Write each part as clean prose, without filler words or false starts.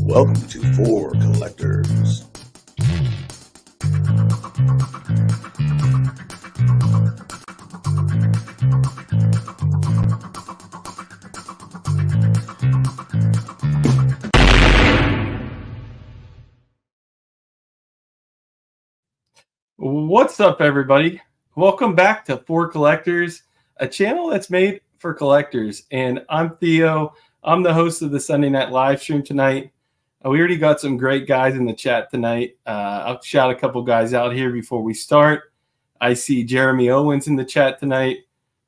Welcome to For Collectors. What's up, everybody? Welcome back to For Collectors, a channel that's made for collectors. And I'm Theo. I'm the host of the Sunday night live stream tonight. We already got some great guys in the chat tonight. I'll shout a couple guys out here before we start. I see Jeremy Owens in the chat tonight.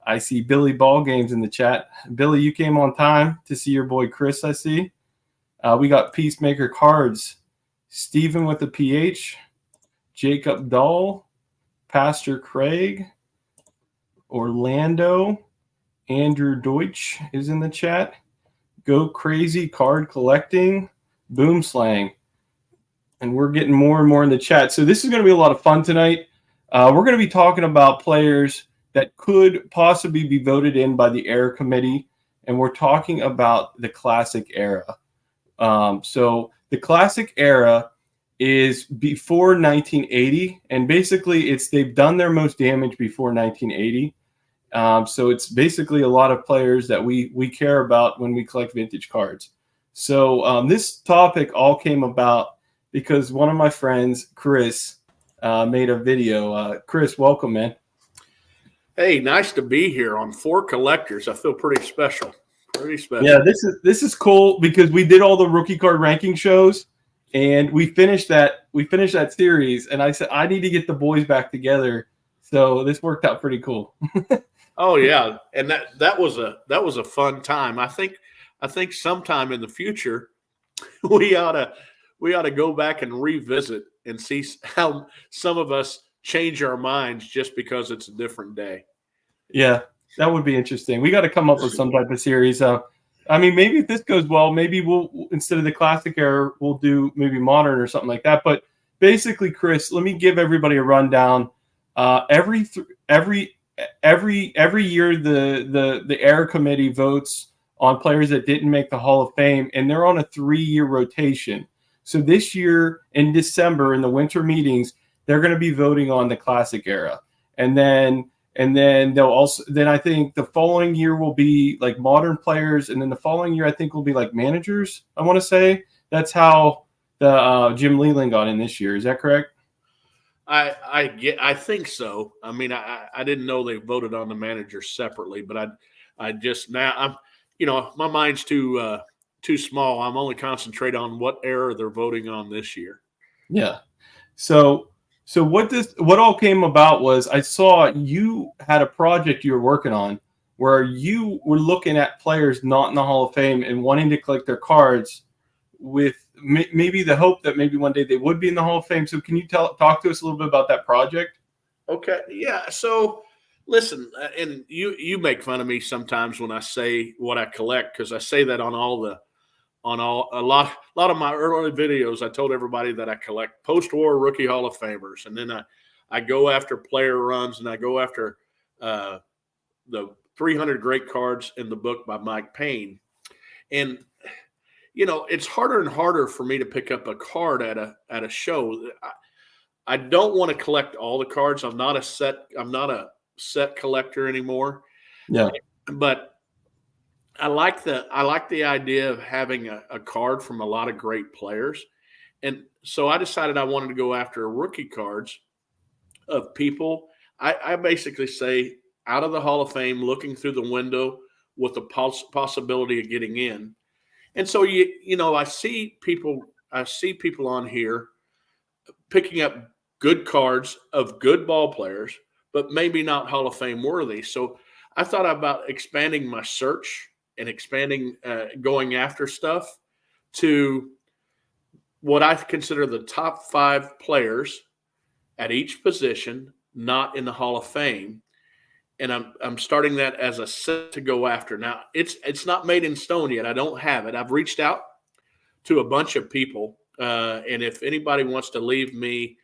I see Billy Ballgames in the chat. Billy, you came on time to see your boy Chris, I see. We got Peacemaker Cards, Stephen with the PH, Jacob Dahl, Pastor Craig, Orlando, Andrew Deutsch is in the chat. Go Crazy Card Collecting, Boom Slang. And we're getting more and more in the chat. So this is going to be a lot of fun tonight. We're going to be talking about players that could possibly be voted in by the era committee. And we're talking about the classic era. So the classic era is before 1980. And basically they've done their most damage before 1980. So it's basically a lot of players that we care about when we collect vintage cards. So this topic all came about because one of my friends, Chris, made a video. Chris, welcome, man. Hey, nice to be here on For Collectors. I feel pretty special. Pretty special. Yeah, this is cool because we did all the rookie card ranking shows, and we finished that series. And I said I need to get the boys back together. So this worked out pretty cool. Oh yeah, and that was a fun time. I think sometime in the future we ought to go back and revisit and see how some of us change our minds just because it's a different day. Yeah, that would be interesting. We got to come up with some type of series. I mean, maybe if this goes well, maybe we'll, instead of the classic era, we'll do maybe modern or something like that. But basically, Chris, let me give everybody a rundown. Every year, the era committee votes on players that didn't make the Hall of Fame, and they're on a 3-year rotation. So this year in December in the winter meetings, they're going to be voting on the classic era, and then I think the following year will be like modern players, and then the following year I think will be like managers. I want to say that's how the Jim Leland got in this year. Is that correct? I think so. I mean, I didn't know they voted on the managers separately, but I just now I'm my mind's too small. I'm only concentrated on what era they're voting on this year. Yeah. So what all came about was I saw you had a project you were working on where you were looking at players not in the Hall of Fame and wanting to collect their cards with maybe the hope that maybe one day they would be in the Hall of Fame. So can you talk to us a little bit about that project? Okay. Yeah. So listen, and you make fun of me sometimes when I say what I collect, because I say that on a lot of my early videos. I told everybody that I collect post-war rookie Hall of Famers, and then I go after player runs, and I go after the 300 great cards in the book by Mike Payne. And it's harder and harder for me to pick up a card at a show. I don't want to collect all the cards. I'm not a set collector anymore. Yeah. But I like the idea of having a card from a lot of great players. And so I decided I wanted to go after rookie cards of people. I basically say out of the Hall of Fame, looking through the window with the possibility of getting in. And so I see people on here picking up good cards of good ball players, but maybe not Hall of Fame worthy. So I thought about expanding my search and expanding, going after stuff to what I consider the top 5 players at each position, not in the Hall of Fame. And I'm starting that as a set to go after. Now, it's not made in stone yet. I don't have it. I've reached out to a bunch of people, and if anybody wants to leave me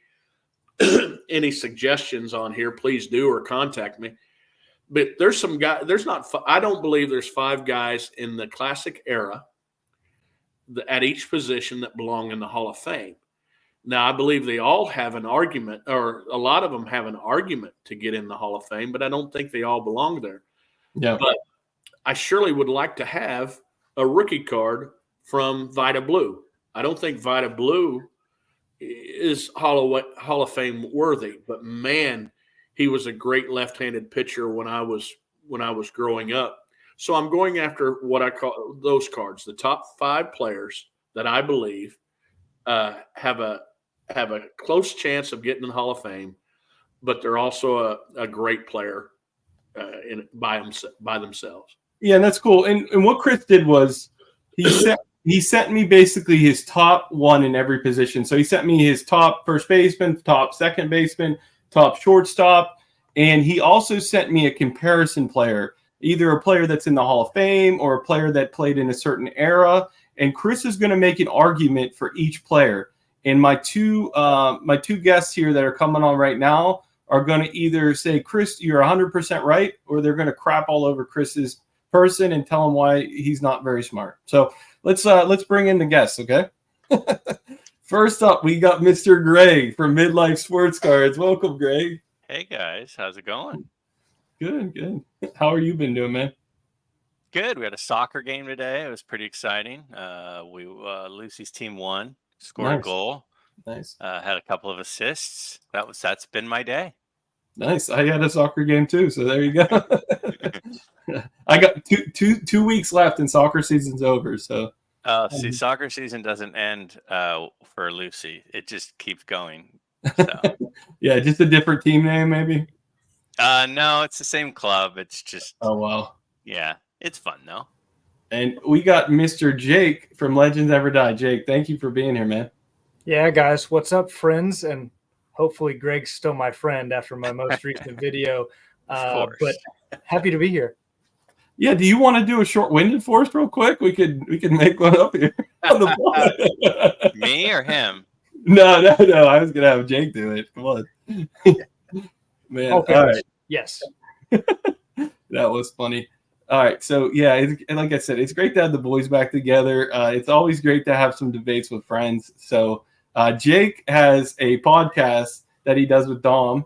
any suggestions on here, please do, or contact me. But there's some guys. I don't believe there's 5 guys in the classic era at each position that belong in the Hall of Fame. Now, I believe they all have an argument, or a lot of them have an argument to get in the Hall of Fame, but I don't think they all belong there. Yeah. But I surely would like to have a rookie card from Vida Blue. I don't think Vida Blue is Hall of Fame worthy, but man, he was a great left-handed pitcher when I was growing up. So I'm going after what I call those cards, the top 5 players that I believe have a close chance of getting in the Hall of Fame, but they're also a great player by themselves. Yeah, and that's cool. And what Chris did was he sent me basically his top 1 in every position. So he sent me his top first baseman, top second baseman, top shortstop, and he also sent me a comparison player, either a player that's in the Hall of Fame or a player that played in a certain era. And Chris is going to make an argument for each player. And my two guests here that are coming on right now are going to either say, Chris, you're 100% right, or they're going to crap all over Chris's person and tell him why he's not very smart. So let's bring in the guests, okay? First up, we got Mr. Greg from Midlife Sports Cards. Welcome, Greg. Hey guys, how's it going? Good. How are you been doing, man? Good. We had a soccer game today. It was pretty exciting. Lucy's team won, scored a goal. Nice. Had a couple of assists. That's been my day. Nice. I had a soccer game too, so there you go. I got two weeks left and soccer season's over. So see, soccer season doesn't end for Lucy. It just keeps going. So. Yeah, just a different team name, maybe. No, it's the same club. It's just yeah, it's fun though. And we got Mr. Jake from Legends Ever Die. Jake, thank you for being here, man. Yeah, guys, what's up, friends? And hopefully Greg's still my friend after my most recent video. Of course. But happy to be here. Yeah, do you want to do a short-winded for us real quick? We could make one up here on the pod. Me or him? No. I was gonna have Jake do it. Come on, man. Okay. All right. Yes. That was funny. All right. So yeah, like I said, it's great to have the boys back together. It's always great to have some debates with friends. So Jake has a podcast that he does with Dom,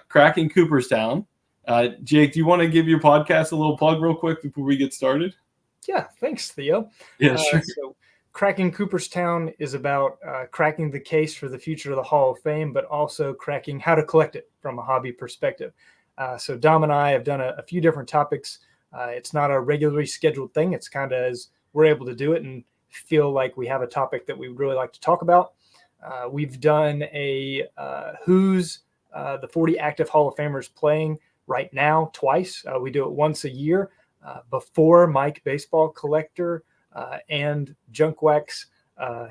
Cracking Cooperstown. Jake, do you want to give your podcast a little plug real quick before we get started? Yeah. Thanks, Theo. Yeah, sure. So Cracking Cooperstown is about cracking the case for the future of the Hall of Fame, but also cracking how to collect it from a hobby perspective. So Dom and I have done a few different topics. It's not a regularly scheduled thing. It's kind of as we're able to do it and feel like we have a topic that we would really like to talk about. We've done who's the 40 active Hall of Famers playing right now twice. We do it once a year before Mike Baseball Collector and Junk Wax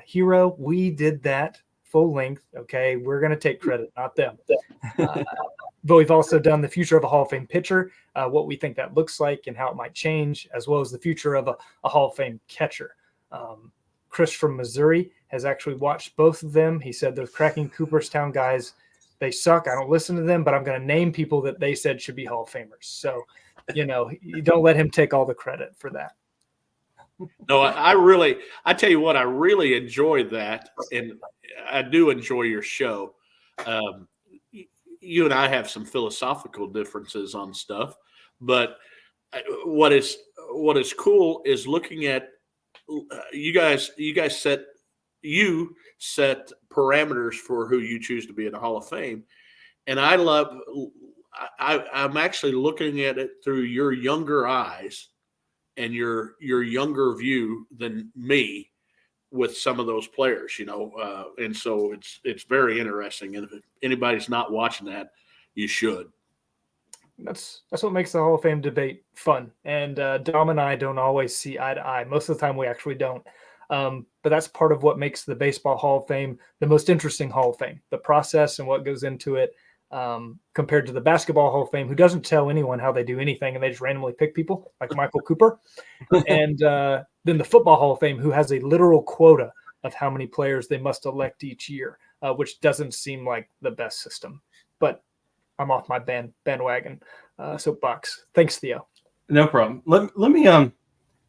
Hero. We did that full length. Okay, we're going to take credit, not them. But we've also done the future of a Hall of Fame pitcher, what we think that looks like and how it might change, as well as the future of a Hall of Fame catcher. Chris from Missouri has actually watched both of them. He said those Cracking Cooperstown guys, they suck. I don't listen to them, but I'm going to name people that they said should be Hall of Famers. So, you don't let him take all the credit for that. No, I tell you what, I really enjoy that. And I do enjoy your show. You and I have some philosophical differences on stuff, but what is cool is looking at you guys set parameters for who you choose to be in the Hall of Fame. And I'm actually looking at it through your younger eyes and your younger view than me with some of those players, and so it's very interesting. And if anybody's not watching that, you should. That's what makes the Hall of Fame debate fun. And Dom and I don't always see eye to eye. Most of the time we actually don't. But that's part of what makes the Baseball Hall of Fame the most interesting Hall of Fame, the process and what goes into it, compared to the Basketball Hall of Fame, who doesn't tell anyone how they do anything and they just randomly pick people like Michael Cooper. And then the Football Hall of Fame, who has a literal quota of how many players they must elect each year, which doesn't seem like the best system. But I'm off my bandwagon soapbox. Thanks, Theo. No problem. Let me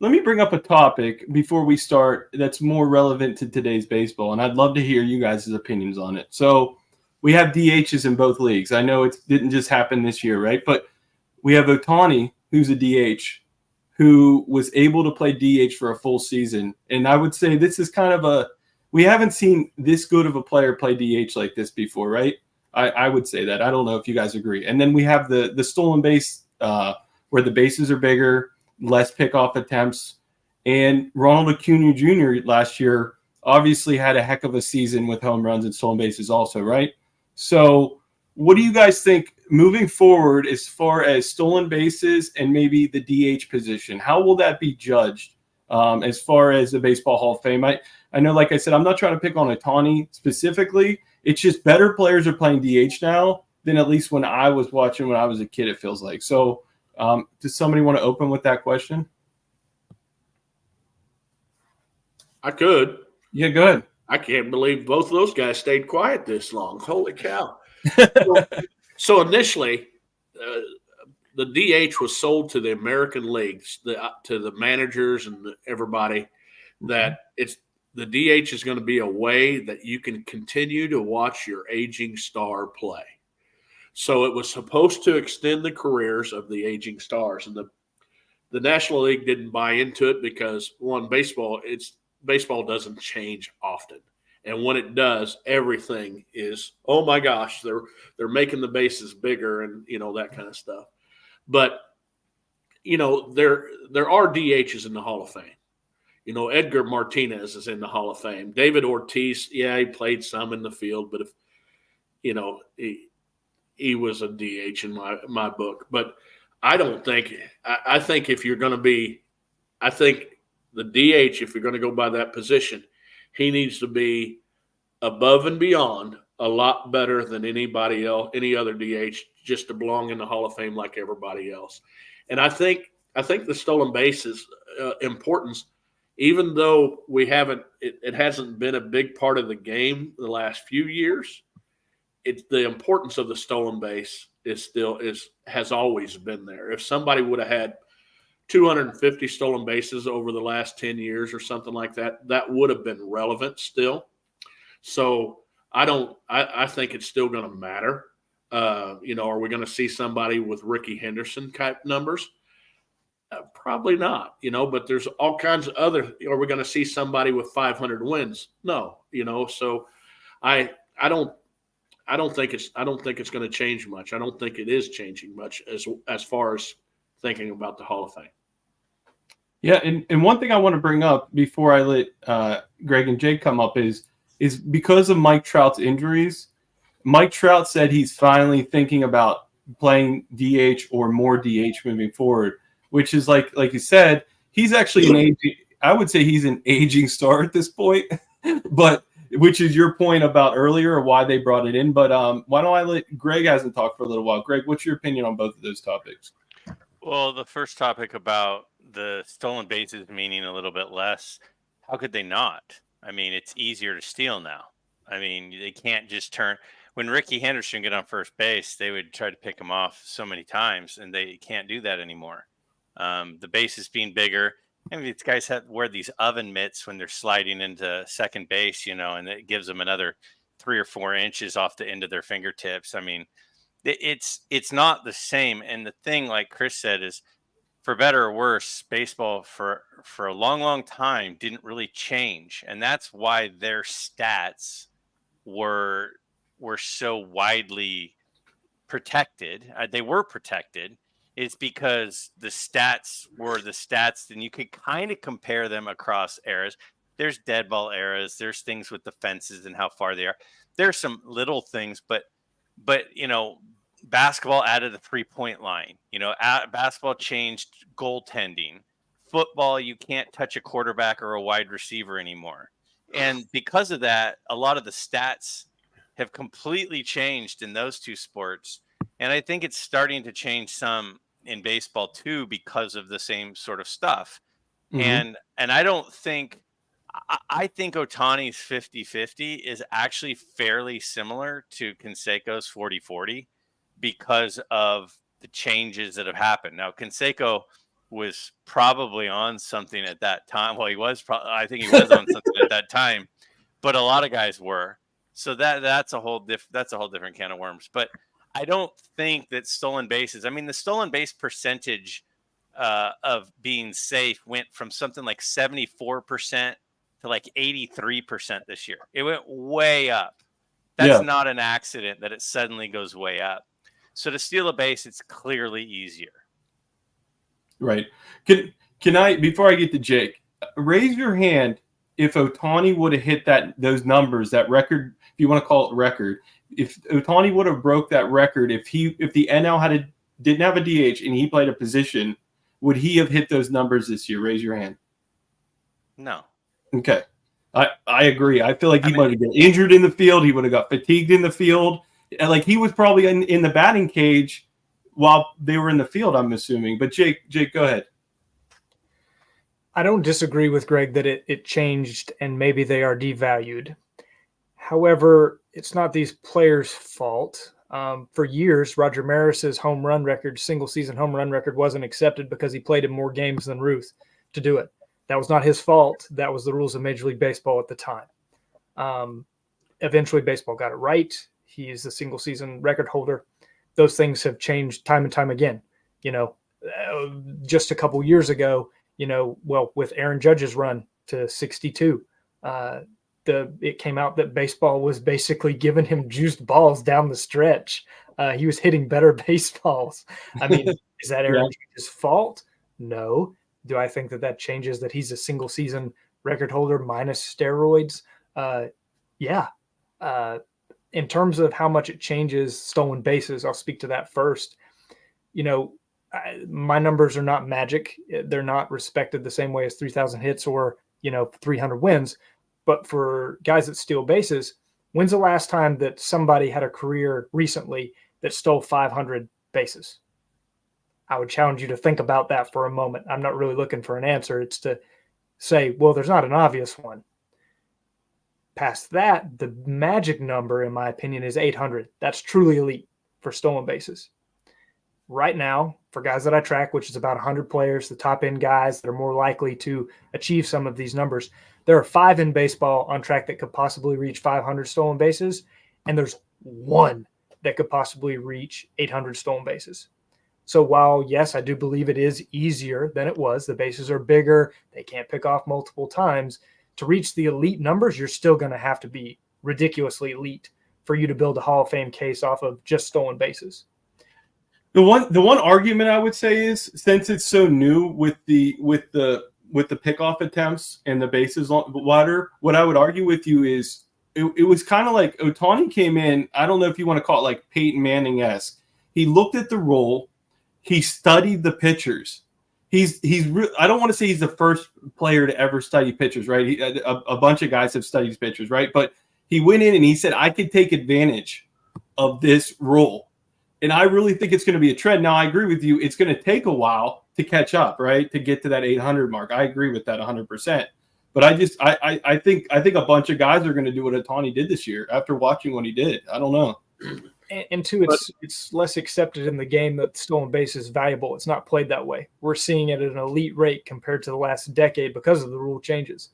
let me bring up a topic before we start that's more relevant to today's baseball, and I'd love to hear you guys' opinions on it. So we have DHs in both leagues. I know it didn't just happen this year, right? But we have Ohtani, who's a DH, who was able to play DH for a full season. And I would say this is kind of we haven't seen this good of a player play DH like this before, right? I would say that. I don't know if you guys agree. And then we have the stolen base where the bases are bigger, less pickoff attempts. And Ronald Acuna Jr. last year obviously had a heck of a season with home runs and stolen bases also, right? So what do you guys think moving forward as far as stolen bases and maybe the DH position? How will that be judged as far as the Baseball Hall of Fame? I know, like I said, I'm not trying to pick on Ohtani specifically. It's just better players are playing DH now than at least when I was watching when I was a kid, it feels like. So does somebody want to open with that question? I could. Yeah, go ahead. I can't believe both of those guys stayed quiet this long. Holy cow. So initially, the DH was sold to the American leagues, to the managers and everybody, that the DH is going to be a way that you can continue to watch your aging star play. So it was supposed to extend the careers of the aging stars. And the National League didn't buy into it because, one, baseball doesn't change often. And when it does, everything is, oh my gosh, they're making the bases bigger and, that kind of stuff. But, there are DHs in the Hall of Fame. Edgar Martinez is in the Hall of Fame. David Ortiz, he played some in the field, but he was a DH in my book. But I think if you're going to be, I think the DH, if you're going to go by that position, he needs to be above and beyond a lot better than anybody else, any other DH, just to belong in the Hall of Fame like everybody else. And I think the stolen bases importance, even though it hasn't been a big part of the game the last few years, the importance of the stolen base has always been there. If somebody would have had 250 stolen bases over the last 10 years or something like that, that would have been relevant still. So I think it's still going to matter. Are we going to see somebody with Ricky Henderson type numbers? Probably not, but there's all kinds of other, are we going to see somebody with 500 wins? No, so I don't think it's going to change much. I don't think it is changing much as far as thinking about the Hall of Fame. Yeah, and one thing I want to bring up before I let Greg and Jake come up is because of Mike Trout's injuries. Mike Trout said he's finally thinking about playing DH or more DH moving forward, which is like you said, he's actually I would say he's an aging star at this point, but which is your point about earlier, why they brought it in. But why don't I let Greg hasn't talked for a little while. Greg, what's your opinion on both of those topics? Well, the first topic about the stolen bases meaning a little bit less, how could they not? I mean, it's easier to steal now. I mean, they can't just turn. When Ricky Henderson got on first base, they would try to pick him off so many times, and they can't do that anymore. The bases being bigger. I mean, these guys wear these oven mitts when they're sliding into second base, and it gives them another 3 or 4 inches off the end of their fingertips. I mean, it's not the same. And the thing, like Chris said, is for better or worse, baseball for a long, long time didn't really change. And that's why their stats were so widely protected. They were protected. It's because the stats were the stats, and you could kind of compare them across eras. There's dead ball eras. There's things with the fences and how far they are. There's some little things, but basketball added a 3-point line. Basketball changed goaltending. Football, you can't touch a quarterback or a wide receiver anymore. And because of that, a lot of the stats have completely changed in those two sports. And I think it's starting to change some in baseball too, because of the same sort of stuff. Mm-hmm. And I don't think, I think Ohtani's 50-50 is actually fairly similar to Canseco's 40-40 because of the changes that have happened. Now, Canseco was probably on something at that time. Well, I think he was on something at that time, but a lot of guys were. So that's a whole different can of worms. But I don't think that stolen bases. I mean, the stolen base percentage of being safe went from something like 74% to like 83% this year. It went way up. That's not an accident that it suddenly goes way up. So to steal a base, it's clearly easier. Right. Can I, before I get to Jake, raise your hand if Ohtani would have hit those numbers, that record, if you want to call it record, if Ohtani would have broke that record, if the NL didn't have a DH and he played a position, would he have hit those numbers this year? Raise your hand. No. Okay. I agree. I feel like he might have been injured in the field. He would have got fatigued in the field. Like he was probably in the batting cage while they were in the field, I'm assuming. But Jake, go ahead. I don't disagree with Greg that it changed and maybe they are devalued. However, it's not these players' fault. For years, Roger Maris's home run record, single season home run record, wasn't accepted because he played in more games than Ruth to do it. That was not his fault. That was the rules of Major League Baseball at the time. Eventually, baseball got it right. He is the single season record holder. Those things have changed time and time again. Just a couple years ago, with Aaron Judge's run to 62, it came out that baseball was basically giving him juiced balls down the stretch. He was hitting better baseballs. I mean, is that Aaron Judge's fault? No. Do I think that changes that he's a single season record holder minus steroids? Yeah. In terms of how much it changes stolen bases, I'll speak to that first. My numbers are not magic. They're not respected the same way as 3,000 hits or, 300 wins. But for guys that steal bases, when's the last time that somebody had a career recently that stole 500 bases? I would challenge you to think about that for a moment. I'm not really looking for an answer. It's to say, well, there's not an obvious one. Past that, the magic number, in my opinion, is 800. That's truly elite for stolen bases. Right now, for guys that I track, which is about 100 players, the top end guys that are more likely to achieve some of these numbers, there are 5 in baseball on track that could possibly reach 500 stolen bases, and there's 1 that could possibly reach 800 stolen bases. So while, yes, I do believe it is easier than it was, the bases are bigger, they can't pick off multiple times, to reach the elite numbers, you're still going to have to be ridiculously elite for you to build a Hall of Fame case off of just stolen bases. The one argument I would say is, since it's so new with the pickoff attempts and the bases wider, what I would argue with you is it was kind of like Ohtani came in. I don't know if you want to call it like Peyton Manning-esque. He looked at the role. He studied the pitchers. I don't want to say he's the first player to ever study pitchers, right? A bunch of guys have studied pitchers, right? But he went in and he said, I could take advantage of this role. And I really think it's going to be a trend. Now, I agree with you. It's going to take a while to catch up, right? To get to that 800 mark. I agree with that 100%. But I think a bunch of guys are going to do what Ohtani did this year after watching what he did. I don't know. And two, it's less accepted in the game that stolen base is valuable. It's not played that way. We're seeing it at an elite rate compared to the last decade because of the rule changes.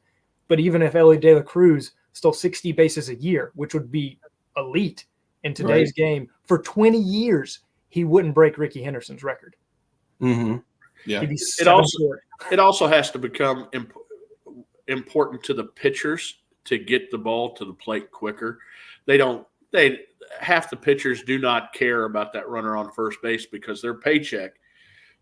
But even if Ellie De La Cruz stole 60 bases a year, which would be elite in today's game, for 20 years, he wouldn't break Ricky Henderson's record. Mm-hmm. Yeah. It also has to become important to the pitchers to get the ball to the plate quicker. Half the pitchers do not care about that runner on first base because their paycheck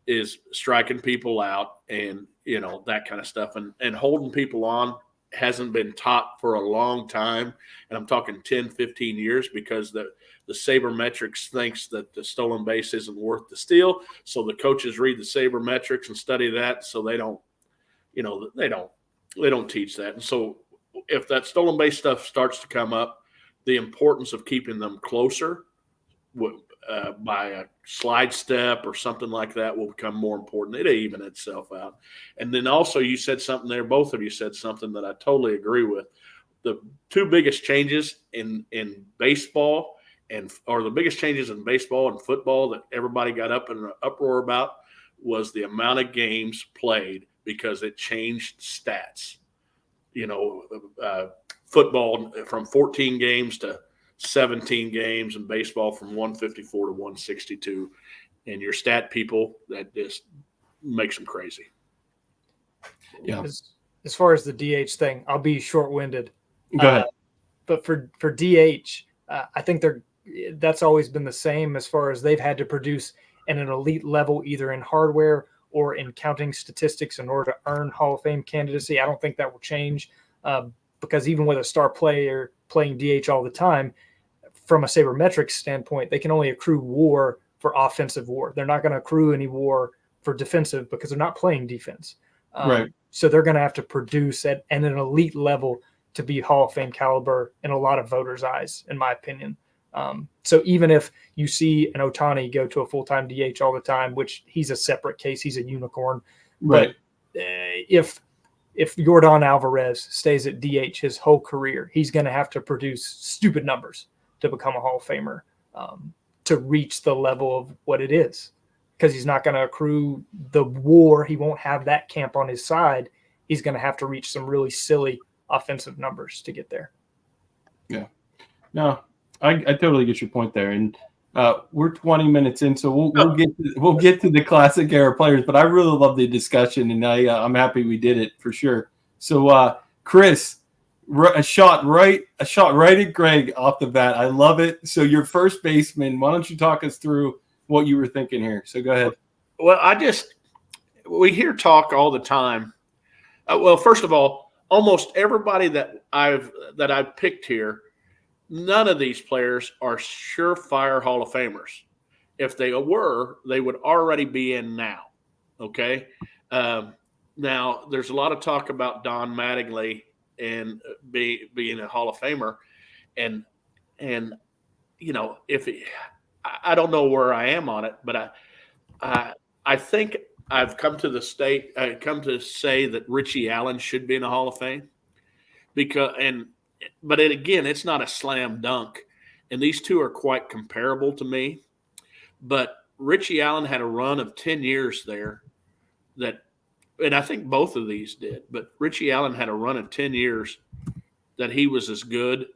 is striking people out and, that kind of stuff. And holding people on hasn't been taught for a long time. And I'm talking 10, 15 years because the sabermetrics thinks that the stolen base isn't worth the steal. So the coaches read the sabermetrics and study that. So they don't teach that. And so if that stolen base stuff starts to come up, the importance of keeping them closer by a slide step or something like that will become more important. It'll even itself out. And then also you said something there, both of you said something that I totally agree with. The two biggest changes in baseball or the biggest changes in baseball and football that everybody got up in an uproar about was the amount of games played because it changed stats. Football from 14 games to 17 games, and baseball from 154 to 162. And your stat people, that just makes them crazy. Yeah. As far as the DH thing, I'll be short-winded. Go ahead. But for DH, I think that's always been the same as far as they've had to produce at an elite level, either in hardware or in counting statistics in order to earn Hall of Fame candidacy. I don't think that will change because even with a star player playing DH all the time, from a sabermetrics standpoint, they can only accrue WAR for offensive WAR. They're not going to accrue any WAR for defensive because they're not playing defense. Right. So they're going to have to produce at an elite level to be Hall of Fame caliber in a lot of voters' eyes, in my opinion. So even if you see an Ohtani go to a full-time DH all the time, which he's a separate case, he's a unicorn. Right. But if Yordan Alvarez stays at DH his whole career, he's going to have to produce stupid numbers to become a Hall of Famer to reach the level of what it is, because he's not going to accrue the WAR. He won't have that camp on his side. He's going to have to reach some really silly offensive numbers to get there. Yeah. No, I totally get your point there. And we're 20 minutes in, so we'll get to the classic era players, but I really love the discussion, and I'm happy we did it for sure. So Chris, a shot right at Greg off the bat. I love it. So your first baseman, why don't you talk us through what you were thinking here? So go ahead. Well, we hear talk all the time. Well, first of all, almost everybody that I've picked here, none of these players are surefire Hall of Famers. If they were, they would already be in now. Okay. Now there's a lot of talk about Don Mattingly and being a Hall of Famer, and I don't know where I am on it, but I think I've come to say that Richie Allen should be in the Hall of Fame but it's not a slam dunk, and these two are quite comparable to me. But Richie Allen had a run of 10 years there and I think both of these did, but Richie Allen had a run of 10 years that he was as good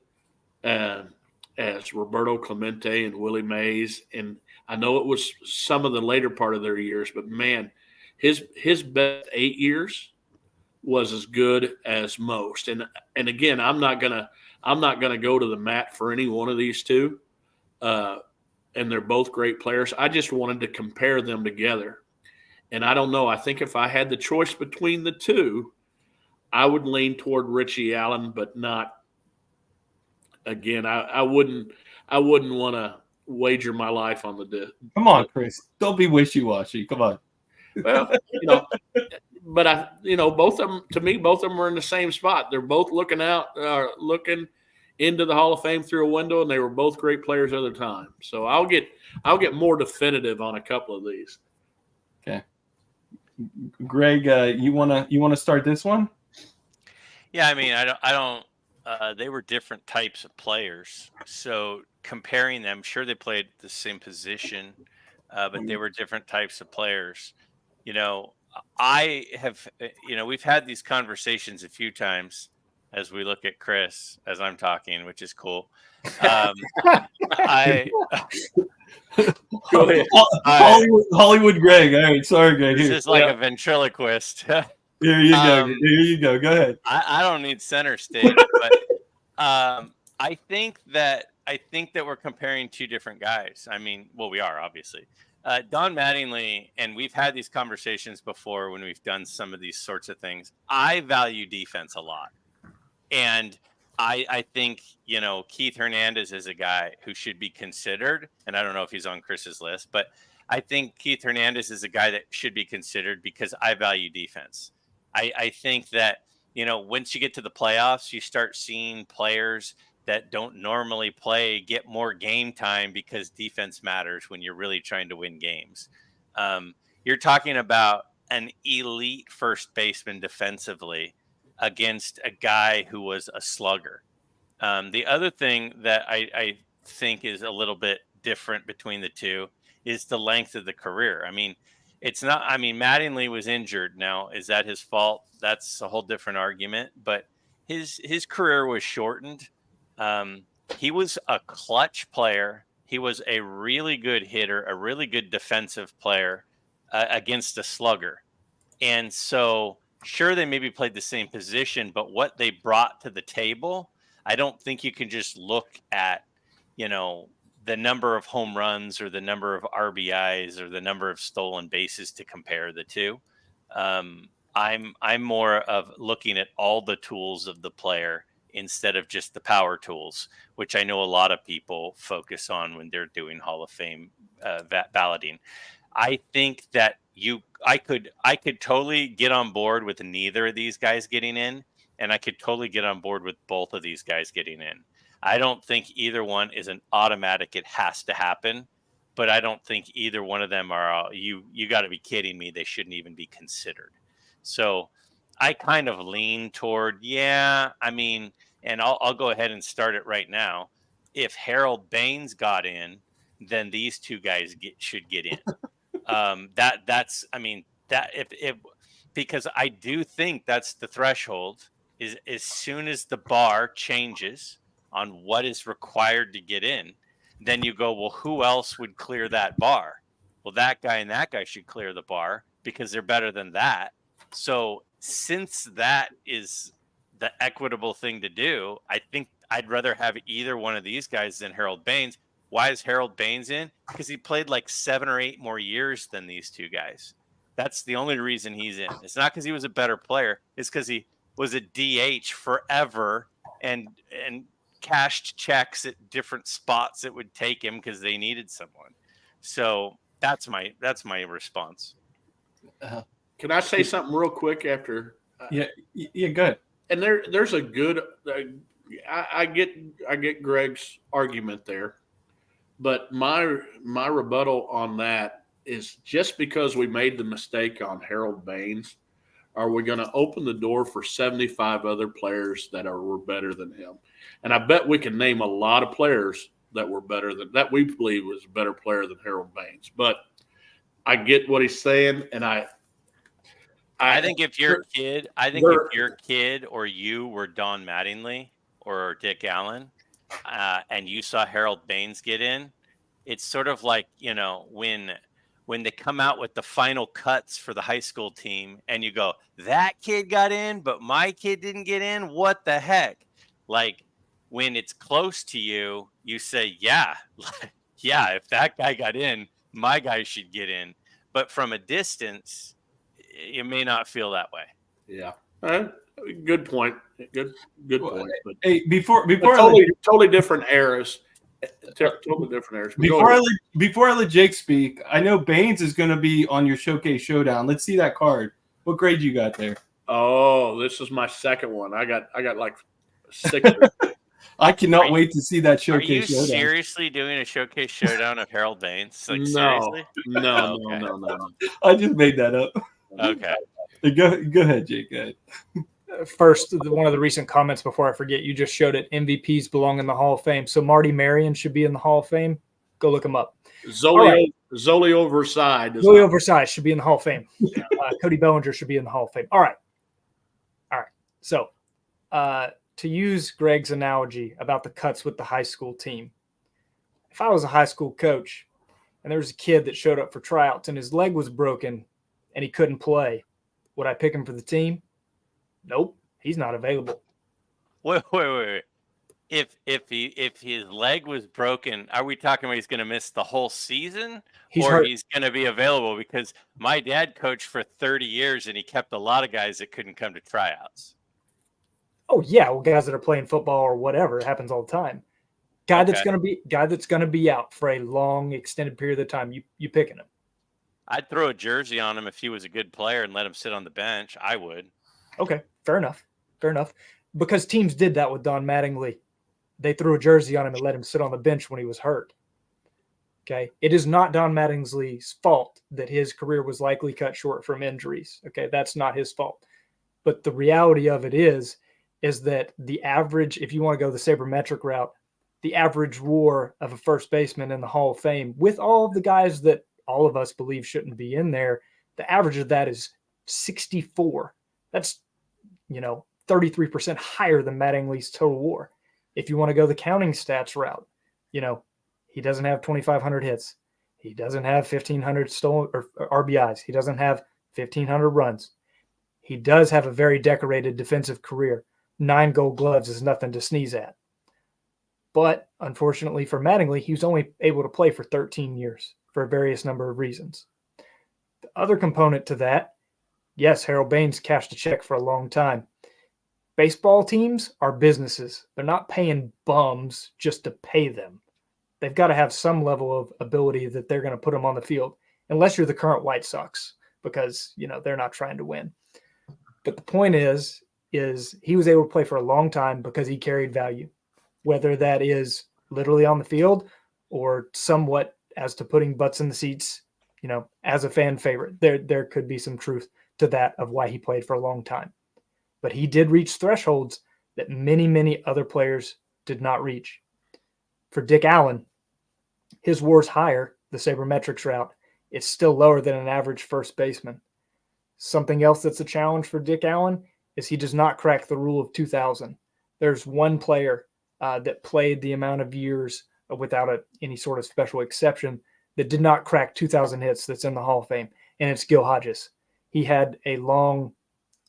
as Roberto Clemente and Willie Mays. And I know it was some of the later part of their years, but man, his best 8 years was as good as most. And again, I'm not gonna go to the mat for any one of these two. And they're both great players. I just wanted to compare them together. And I don't know. I think if I had the choice between the two, I would lean toward Richie Allen, but not. Again, I wouldn't want to wager my life on the. Come on, Chris. Don't be wishy-washy. Come on. Well, but both of them, to me, both of them are in the same spot. They're both looking into the Hall of Fame through a window, and they were both great players at the time. So I'll get more definitive on a couple of these. Okay. Greg, you wanna start this one? Yeah, I mean, I don't. They were different types of players, so comparing them, sure they played the same position, but they were different types of players. I have, we've had these conversations a few times as we look at Chris as I'm talking, which is cool. Go ahead. Hollywood Greg. All right, sorry, Greg. This is like a ventriloquist. Here you go. Here you go. Go ahead. I don't need center stage, but I think that we're comparing two different guys. I mean, well, we are obviously. Don Mattingly, and we've had these conversations before when we've done some of these sorts of things. I value defense a lot, and I think Keith Hernandez is a guy who should be considered, and I don't know if he's on Chris's list, but I think Keith Hernandez is a guy that should be considered because I value defense. I think that, once you get to the playoffs, you start seeing players that don't normally play get more game time because defense matters when you're really trying to win games. You're talking about an elite first baseman defensively against a guy who was a slugger. The other thing that I think is a little bit different between the two is the length of the career. I mean, it's not. I mean, Mattingly was injured. Now, is that his fault? That's a whole different argument. But his career was shortened. He was a clutch player. He was a really good hitter, a really good defensive player against a slugger. And so, sure, they maybe played the same position, but what they brought to the table, I don't think you can just look at, the number of home runs or the number of RBIs or the number of stolen bases to compare the two. I'm more of looking at all the tools of the player instead of just the power tools, which I know a lot of people focus on when they're doing Hall of Fame balloting. I think that I could totally get on board with neither of these guys getting in, and I could totally get on board with both of these guys getting in. I don't think either one is an automatic. It has to happen, but I don't think either one of them are. You got to be kidding me. They shouldn't even be considered. So I kind of lean toward, and I'll go ahead and start it right now. If Harold Baines got in, then these two guys should get in. Because I do think that's the threshold. Is as soon as the bar changes on what is required to get in, then you go, well, who else would clear that bar? Well, that guy and that guy should clear the bar because they're better than that. So since that is the equitable thing to do, I think I'd rather have either one of these guys than Harold Baines. Why is Harold Baines in? Because he played like 7 or 8 more years than these two guys. That's the only reason he's in. It's not because he was a better player. It's because he was a DH forever and cashed checks at different spots that would take him because they needed someone. So that's my response. Can I say something real quick after? Yeah, good. And there's a good. I get Greg's argument there, but my rebuttal on that is just because we made the mistake on Harold Baines, are we going to open the door for 75 other players that were better than him? And I bet we can name a lot of players that were better than that. We believe was a better player than Harold Baines. But I get what he's saying, and I think if your kid or you were Don Mattingly or Dick Allen, and you saw Harold Baines get in, it's sort of like when they come out with the final cuts for the high school team, and you go, that kid got in, but my kid didn't get in. What the heck? Like when it's close to you, you say, yeah, if that guy got in, my guy should get in. But from a distance, you may not feel that way. Yeah. Good point. Good point. But hey, before totally different eras. Totally different areas. Before I let Jake speak, I know Baines is going to be on your Showcase Showdown. Let's see that card. What grade you got there? Oh, this is my second one. I got like 6. I cannot wait to see that Showcase Showdown. Are you seriously doing a Showcase Showdown of Harold Baines? Like, no, seriously? No. I just made that up. Okay. Go ahead, Jake. Go ahead. First, one of the recent comments before I forget, you just showed it. MVPs belong in the Hall of Fame. So Marty Marion should be in the Hall of Fame. Go look him up. Zolio Versailles. Zolio Versailles should be in the Hall of Fame. Cody Bellinger should be in the Hall of Fame. All right. So to use Greg's analogy about the cuts with the high school team, if I was a high school coach and there was a kid that showed up for tryouts and his leg was broken and he couldn't play, would I pick him for the team? Nope, he's not available. Wait. If his leg was broken, are we talking about he's going to miss the whole season, he's going to be available? Because my dad coached for 30 years and he kept a lot of guys that couldn't come to tryouts. Oh yeah, well, guys that are playing football or whatever, it happens all the time. Guy that's going to be out for a long, extended period of time. You picking him? I'd throw a jersey on him if he was a good player and let him sit on the bench. I would. Okay, fair enough. Because teams did that with Don Mattingly. They threw a jersey on him and let him sit on the bench when he was hurt. Okay, it is not Don Mattingly's fault that his career was likely cut short from injuries. Okay, that's not his fault. But the reality of it is that the average, if you want to go the sabermetric route, the average WAR of a first baseman in the Hall of Fame, with all of the guys that all of us believe shouldn't be in there, The average of that is 64. That's, 33% higher than Mattingly's total WAR. If you want to go the counting stats route, he doesn't have 2,500 hits. He doesn't have 1,500 stolen or RBIs. He doesn't have 1,500 runs. He does have a very decorated defensive career. 9 Gold Gloves is nothing to sneeze at. But unfortunately for Mattingly, he was only able to play for 13 years for a various number of reasons. The other component to that, yes, Harold Baines cashed a check for a long time. Baseball teams are businesses. They're not paying bums just to pay them. They've got to have some level of ability that they're going to put them on the field, unless you're the current White Sox, because, they're not trying to win. But the point is he was able to play for a long time because he carried value, whether that is literally on the field or somewhat as to putting butts in the seats, as a fan favorite. There could be some truth to that of why he played for a long time. But he did reach thresholds that many, many other players did not reach. For Dick Allen, his WAR's higher, the sabermetrics route. It's still lower than an average first baseman. Something else that's a challenge for Dick Allen is he does not crack the rule of 2,000. There's one player that played the amount of years without any sort of special exception that did not crack 2,000 hits that's in the Hall of Fame, and it's Gil Hodges. He had a long,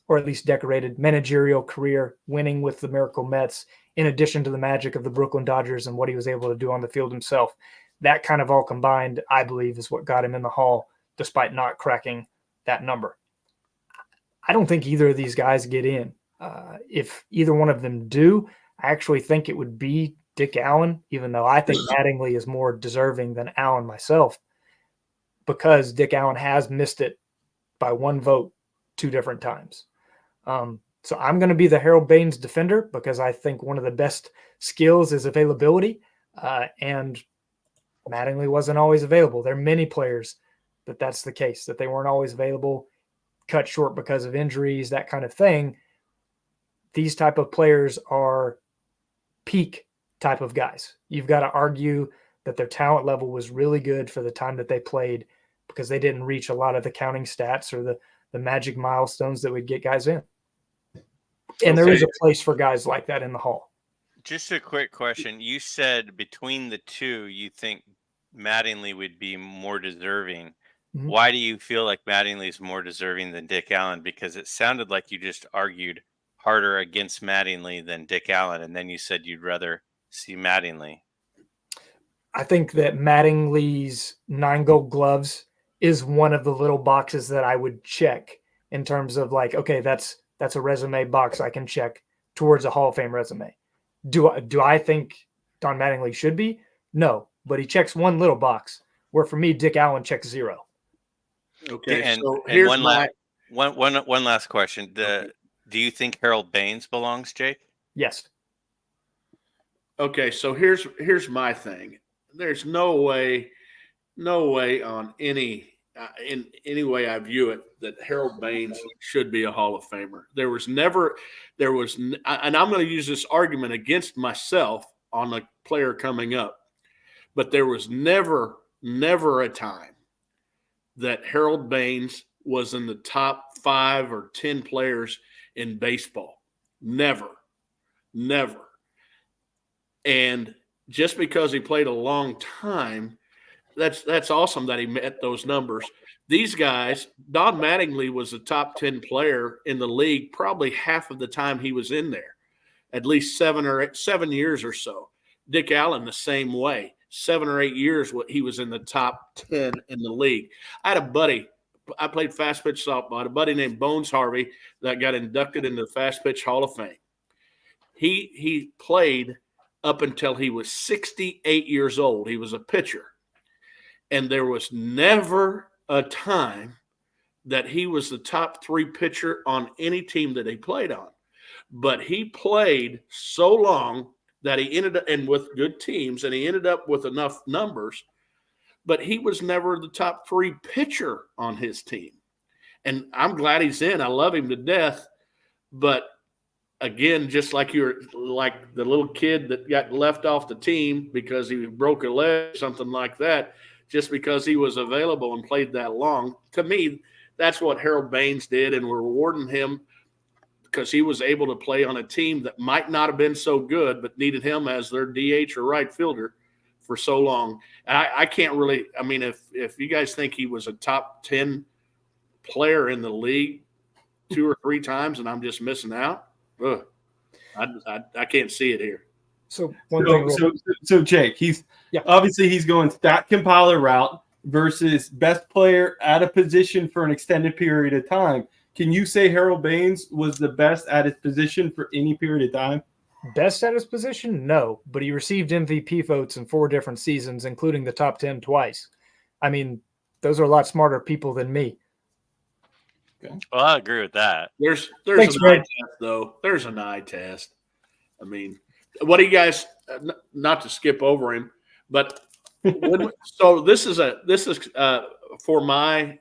or at least decorated, managerial career winning with the Miracle Mets, in addition to the magic of the Brooklyn Dodgers and what he was able to do on the field himself. That kind of all combined, I believe, is what got him in the Hall, despite not cracking that number. I don't think either of these guys get in. If either one of them do, I actually think it would be Dick Allen, even though I think Mattingly is more deserving than Allen myself, because Dick Allen has missed it by 1 vote 2 different times. So I'm going to be the Harold Baines defender because I think one of the best skills is availability, and Mattingly wasn't always available. There are many players that's the case, that they weren't always available, cut short because of injuries, that kind of thing. These type of players are peak type of guys. You've got to argue that their talent level was really good for the time that they played because they didn't reach a lot of the counting stats or the magic milestones that would get guys in. And there is a place for guys like that in the Hall. Just a quick question. You said between the two, you think Mattingly would be more deserving. Mm-hmm. Why do you feel like Mattingly is more deserving than Dick Allen? Because it sounded like you just argued harder against Mattingly than Dick Allen, and then you said you'd rather see Mattingly. I think that Mattingly's 9 Gold Gloves is one of the little boxes that I would check in terms of like, okay, that's a resume box I can check towards a Hall of Fame resume. Do I think Don Mattingly should be? No, but he checks one little box, where for me, Dick Allen checks 0. Okay, and, so and here's one last question. Do you think Harold Baines belongs, Jake? Yes. Okay, so here's my thing. There's no way on in any way I view it that Harold Baines should be a Hall of Famer. And I'm going to use this argument against myself on a player coming up, but there was never a time that Harold Baines was in the top 5 or 10 players in baseball. Never. And just because he played a long time, that's awesome that he met those numbers. These guys, Don Mattingly was a top 10 player in the league probably half of the time he was in there, at least 7 years or so. Dick Allen the same way, 7 or 8 years he was in the top 10 in the league. I had a buddy. I played fast pitch softball. I had a buddy named Bones Harvey that got inducted into the Fast Pitch Hall of Fame. He played up until he was 68 years old. He was a pitcher. And there was never a time that he was the top 3 pitcher on any team that he played on. But he played so long that he ended up, and with good teams, and he ended up with enough numbers, but he was never the top 3 pitcher on his team. And I'm glad he's in. I love him to death. But again, just like you're like the little kid that got left off the team because he broke a leg, something like that, just because he was available and played that long, to me, that's what Harold Baines did, and we're rewarding him because he was able to play on a team that might not have been so good, but needed him as their DH or right fielder for so long. And I can't really – I mean, if you guys think he was a top 10 player in the league 2 or 3 times and I'm just missing out, I can't see it here. So Jake, he's obviously he's going stat compiler route versus best player at a position for an extended period of time. Can you say Harold Baines was the best at his position for any period of time? Best at his position? No, but he received MVP votes in 4 different seasons, including the top 10 twice. I mean, those are a lot smarter people than me. Okay. Well, I agree with that. There's an eye test, though. There's an eye test. I mean, what do you guys? Not to skip over him, but so this is for my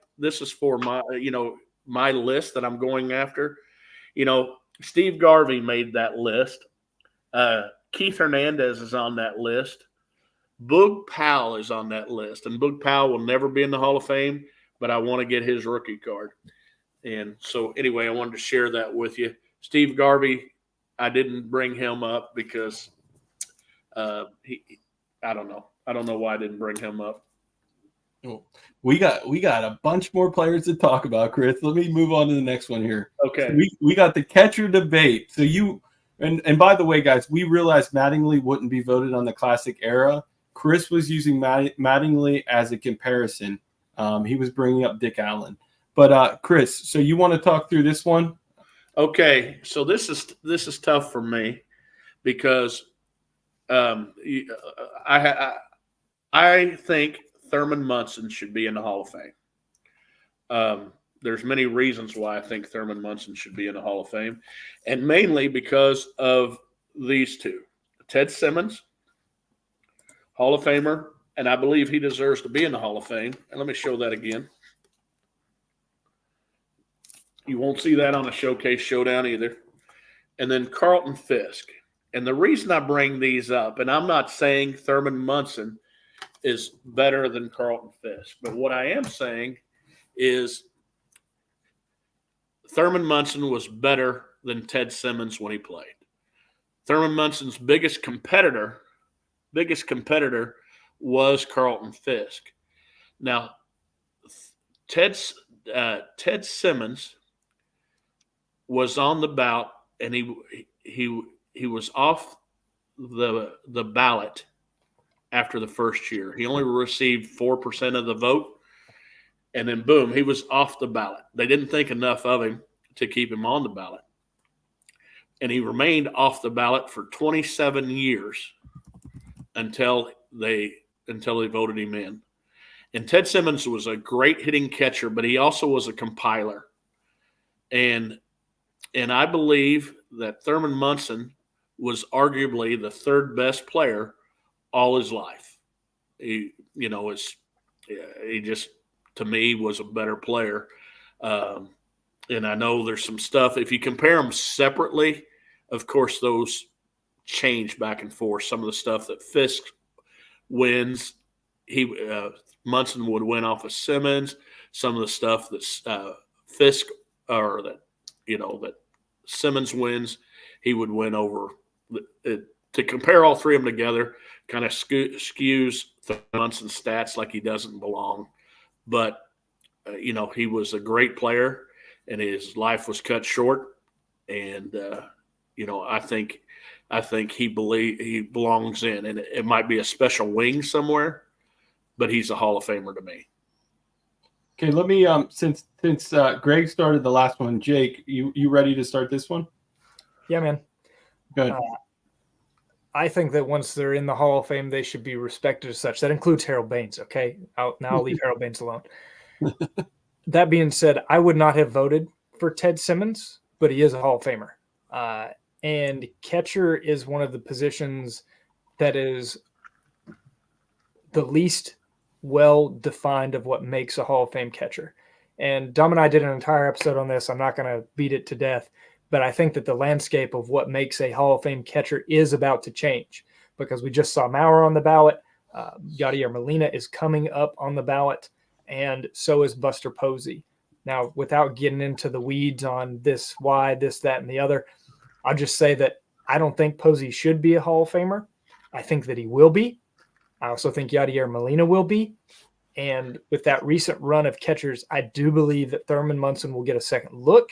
my list that I'm going after. Steve Garvey made that list. Keith Hernandez is on that list. Boog Powell is on that list, and Boog Powell will never be in the Hall of Fame, but I want to get his rookie card. And so anyway, I wanted to share that with you. Steve Garvey, I didn't bring him up because I don't know. I don't know why I didn't bring him up. We got a bunch more players to talk about, Chris. Let me move on to the next one here. Okay. So we got the catcher debate. So and by the way, guys, we realized Mattingly wouldn't be voted on the classic era. Chris was using Mattingly as a comparison. He was bringing up Dick Allen. But Chris, so you want to talk through this one? Okay, so this is tough for me because I think Thurman Munson should be in the Hall of Fame. There's many reasons why I think Thurman Munson should be in the Hall of Fame, and mainly because of these two. Ted Simmons, Hall of Famer, and I believe he deserves to be in the Hall of Fame. And let me show that again. You won't see that on a Showcase Showdown either. And then Carlton Fisk. And the reason I bring these up, and I'm not saying Thurman Munson is better than Carlton Fisk, but what I am saying is Thurman Munson was better than Ted Simmons when he played. Thurman Munson's biggest competitor was Carlton Fisk. Now, Ted Simmons was on the ballot, and he was off the ballot after the first year. He only received 4% of the vote, and then boom, he was off the ballot. They didn't think enough of him to keep him on the ballot, and he remained off the ballot for 27 years until they voted him in. And Ted Simmons was a great hitting catcher, but he also was a compiler. And I believe that Thurman Munson was arguably the third best player all his life. He just, to me, was a better player. And I know there's some stuff. If you compare them separately, of course, those change back and forth. Some of the stuff that Fisk wins, Munson would win off of Simmons. Some of the stuff that Fisk or that Simmons wins, he would win over. To compare all three of them together kind of skews Munson's stats like he doesn't belong. But he was a great player, and his life was cut short. And I think he belongs in, and it might be a special wing somewhere, but he's a Hall of Famer to me. Okay, let me since Greg started the last one, Jake, you ready to start this one? Yeah, man. Good. I think that once they're in the Hall of Fame, they should be respected as such. That includes Harold Baines. Okay, I'll leave Harold Baines alone. That being said, I would not have voted for Ted Simmons, but he is a Hall of Famer. And catcher is one of the positions that is the least well-defined of what makes a Hall of Fame catcher. And Dom and I did an entire episode on this. I'm not going to beat it to death, but I think that the landscape of what makes a Hall of Fame catcher is about to change, because we just saw Maurer on the ballot. Yadier Molina is coming up on the ballot, and so is Buster Posey. Now, without getting into the weeds on this, why, this, that, and the other, I'll just say that I don't think Posey should be a Hall of Famer. I think that he will be. I also think Yadier Molina will be. And with that recent run of catchers, I do believe that Thurman Munson will get a second look.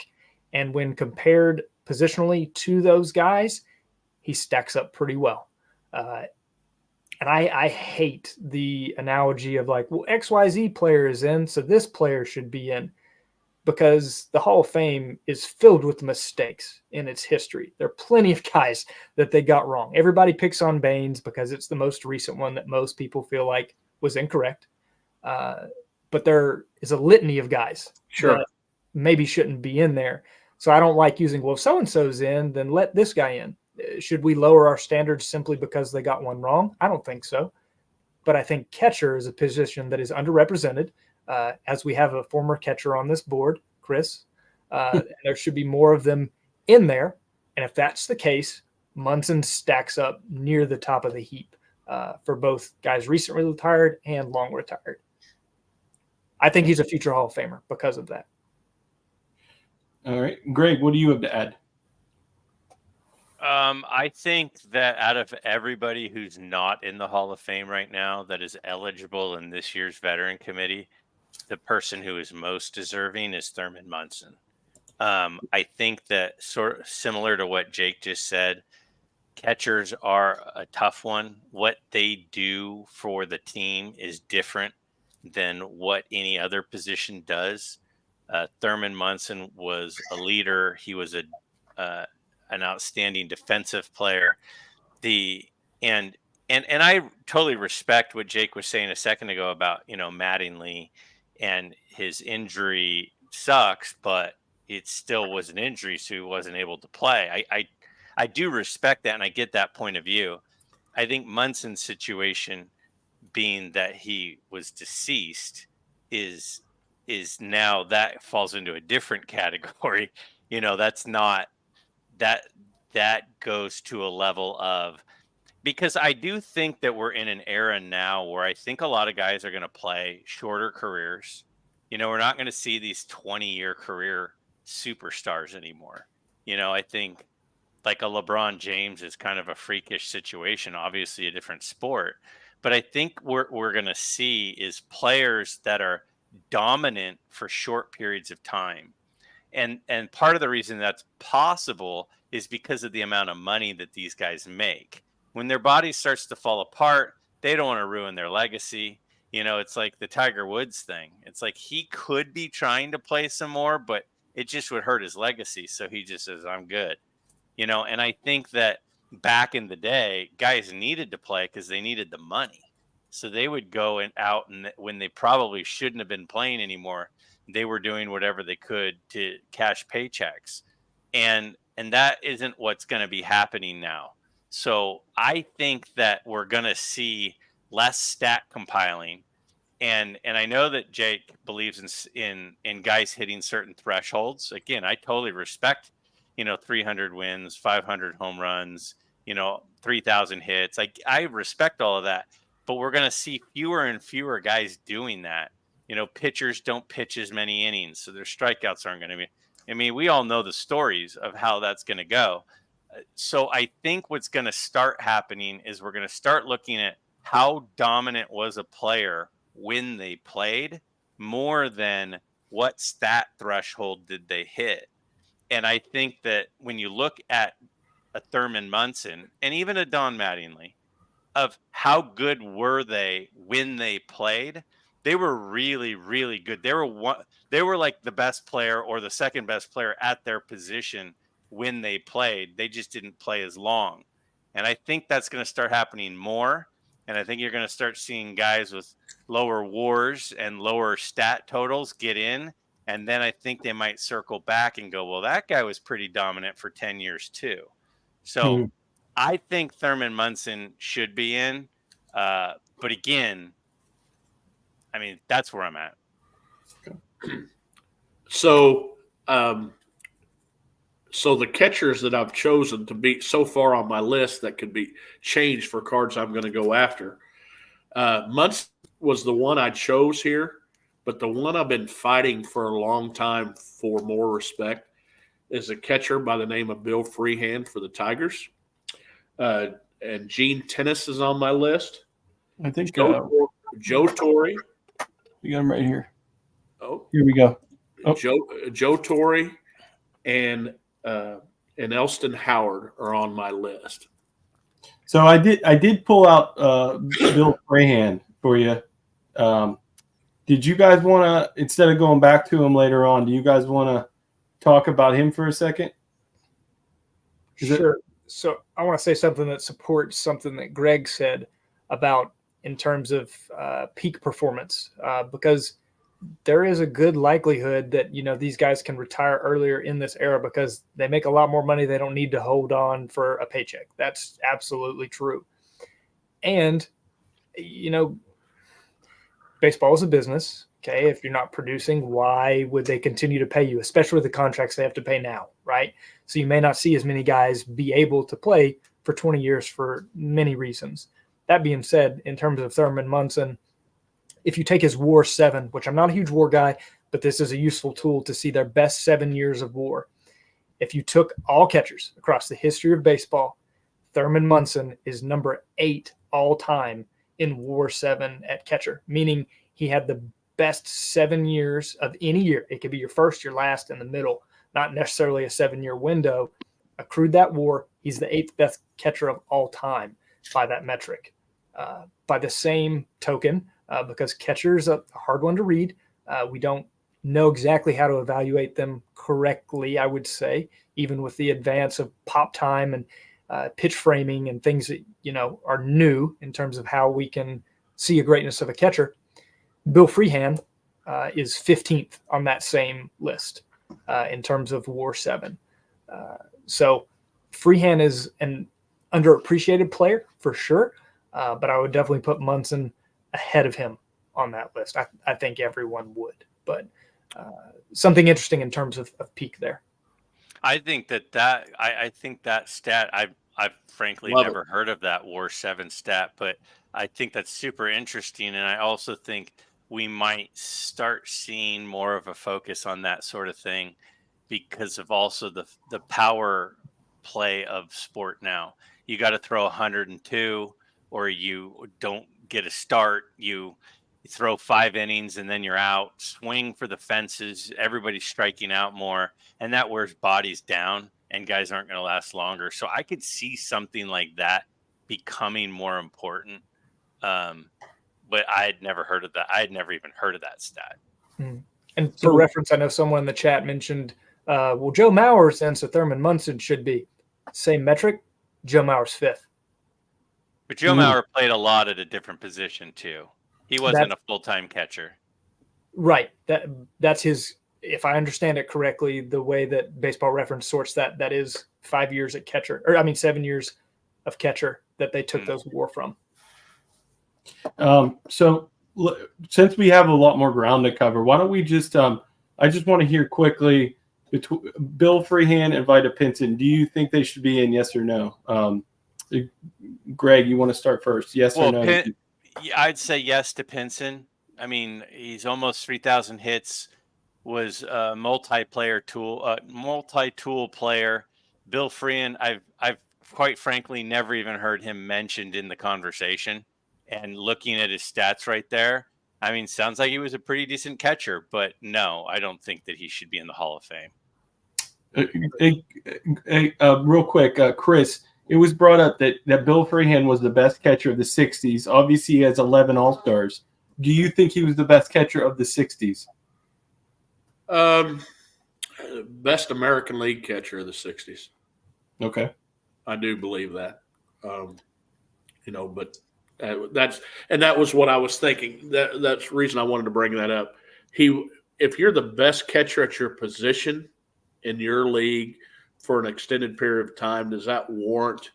And when compared positionally to those guys, he stacks up pretty well. And I hate the analogy of like, well, XYZ player is in, so this player should be in, because the Hall of Fame is filled with mistakes in its history. There are plenty of guys that they got wrong. Everybody picks on Baines because it's the most recent one that most people feel like was incorrect. But there is a litany of guys that maybe shouldn't be in there. So I don't like using, well, if so-and-so's in, then let this guy in. Should we lower our standards simply because they got one wrong? I don't think so. But I think catcher is a position that is underrepresented. As we have a former catcher on this board, Chris, there should be more of them in there. And if that's the case, Munson stacks up near the top of the heap for both guys recently retired and long retired. I think he's a future Hall of Famer because of that. All right. Greg, what do you have to add? I think that out of everybody who's not in the Hall of Fame right now that is eligible in this year's veteran committee, the person who is most deserving is Thurman Munson. I think that sort of similar to what Jake just said, catchers are a tough one. What they do for the team is different than what any other position does. Thurman Munson was a leader. He was an outstanding defensive player. And I totally respect what Jake was saying a second ago about, Mattingly, and his injury sucks, but it still was an injury, so he wasn't able to play. I do respect that, and I get that point of view. I think Munson's situation, being that he was deceased, is now that falls into a different category. That's not that goes to a level of, because I do think that we're in an era now where I think a lot of guys are going to play shorter careers. We're not going to see these 20-year career superstars anymore. I think like a LeBron James is kind of a freakish situation, obviously a different sport. But I think what we're going to see is players that are dominant for short periods of time. And part of the reason that's possible is because of the amount of money that these guys make. When their body starts to fall apart, they don't want to ruin their legacy. It's like the Tiger Woods thing. It's like he could be trying to play some more, but it just would hurt his legacy. So he just says, I'm good. And I think that back in the day, guys needed to play because they needed the money. So they would go out, and when they probably shouldn't have been playing anymore, they were doing whatever they could to cash paychecks. And that isn't what's going to be happening now. So I think that we're going to see less stat compiling. And I know that Jake believes in guys hitting certain thresholds. Again, I totally respect, 300 wins, 500 home runs, 3,000 hits. I respect all of that. But we're going to see fewer and fewer guys doing that. Pitchers don't pitch as many innings, so their strikeouts aren't going to be. I mean, we all know the stories of how that's going to go. So I think what's going to start happening is we're going to start looking at how dominant was a player when they played more than what stat threshold did they hit. And I think that when you look at a Thurman Munson and even a Don Mattingly, of how good were they when they played, they were really, really good. They were like the best player or the second best player at their position when they played. They just didn't play as long. And I think that's going to start happening more. And I think you're going to start seeing guys with lower WARs and lower stat totals get in. And then I think they might circle back and go, well, that guy was pretty dominant for 10 years too. So I think Thurman Munson should be in. But again, I mean, that's where I'm at. So the catchers that I've chosen to be so far on my list that could be changed for cards I'm going to go after. Munson was the one I chose here but the one I've been fighting for a long time for more respect is a catcher by the name of Bill Freehan for the Tigers. And Gene Tennis is on my list. I think Joe Torre. we got him right here. Oh, Here we go. Oh. Joe Torre and Elston Howard are on my list. So I did pull out Bill Freehan for you. Did you guys want to, instead of going back to him later on, do you guys want to talk about him for a second? Sure. So I want to say something that supports something that Greg said about in terms of peak performance, because there is a good likelihood that, these guys can retire earlier in this era because they make a lot more money. They don't need to hold on for a paycheck. That's absolutely true. And, baseball is a business. Okay. If you're not producing, why would they continue to pay you, especially with the contracts they have to pay now, right? So you may not see as many guys be able to play for 20 years for many reasons. That being said, in terms of Thurman Munson, if you take his WAR 7, which I'm not a huge WAR guy, but this is a useful tool to see their best 7 years of WAR. If you took all catchers across the history of baseball, Thurman Munson is number 8 all time in WAR 7 at catcher, meaning he had the best 7 years of any year. It could be your first, your last, and the middle, not necessarily a 7-year window. Accrued that WAR. He's the 8th best catcher of all time by that metric. By the same token, because catcher's a hard one to read, we don't know exactly how to evaluate them correctly, I would say, even with the advance of pop time and pitch framing and things that, are new in terms of how we can see a greatness of a catcher. Bill Freehan is 15th on that same list in terms of WAR 7. So Freehan is an underappreciated player for sure, but I would definitely put Munson ahead of him on that list. I think everyone would, but something interesting in terms of peak there. I think I think that stat, I've frankly never heard of that WAR 7 stat, but I think that's super interesting. And I also think we might start seeing more of a focus on that sort of thing because of also the power play of sport now. You got to throw 102 or you don't get a start. You throw 5 innings and then you're out. Swing for the fences. Everybody's striking out more, and that wears bodies down, and guys aren't going to last longer. So I could see something like that becoming more important. But I had never heard of that. I had never even heard of that stat. And for reference, I know someone in the chat mentioned, well, Joe Mauer's and so Thurman Munson should be same metric. Joe Mauer's 5th. But Joe Mauer played a lot at a different position too. He wasn't a full-time catcher. Right. That's his, if I understand it correctly, the way that Baseball Reference sorts that is 5 years at catcher, 7 years of catcher that they took those WAR from. So since we have a lot more ground to cover, why don't we just I just want to hear quickly between Bill Freehan and Vita Pinson. Do you think they should be in, yes or no? Greg, you want to start first? Yes or no? I'd say yes to Pinson. I mean, he's almost 3,000 hits, was a multi-tool player. Bill Freehan, I've quite frankly never even heard him mentioned in the conversation. And looking at his stats right there, I mean, sounds like he was a pretty decent catcher, but no, I don't think that he should be in the Hall of Fame. Real quick, Chris, it was brought up that Bill Freehan was the best catcher of the 60s. Obviously, he has 11 All-Stars. Do you think he was the best catcher of the 60s? Best American League catcher of the 60s. Okay. I do believe that. But that was what I was thinking. That's the reason I wanted to bring that up. If you're the best catcher at your position in your league for an extended period of time, does that warrant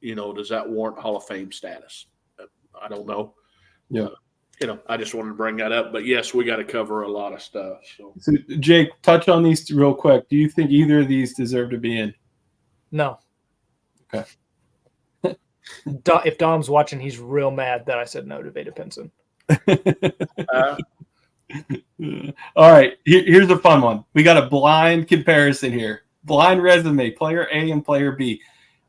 Hall of Fame status? I don't know. Yeah. I just wanted to bring that up. But yes, we got to cover a lot of stuff. So Jake, touch on these real quick. Do you think either of these deserve to be in? No. Okay. If Dom's watching, he's real mad that I said no to Vita Pinson. All right, here's a fun one. We got a blind comparison here. Blind resume, player A and player B.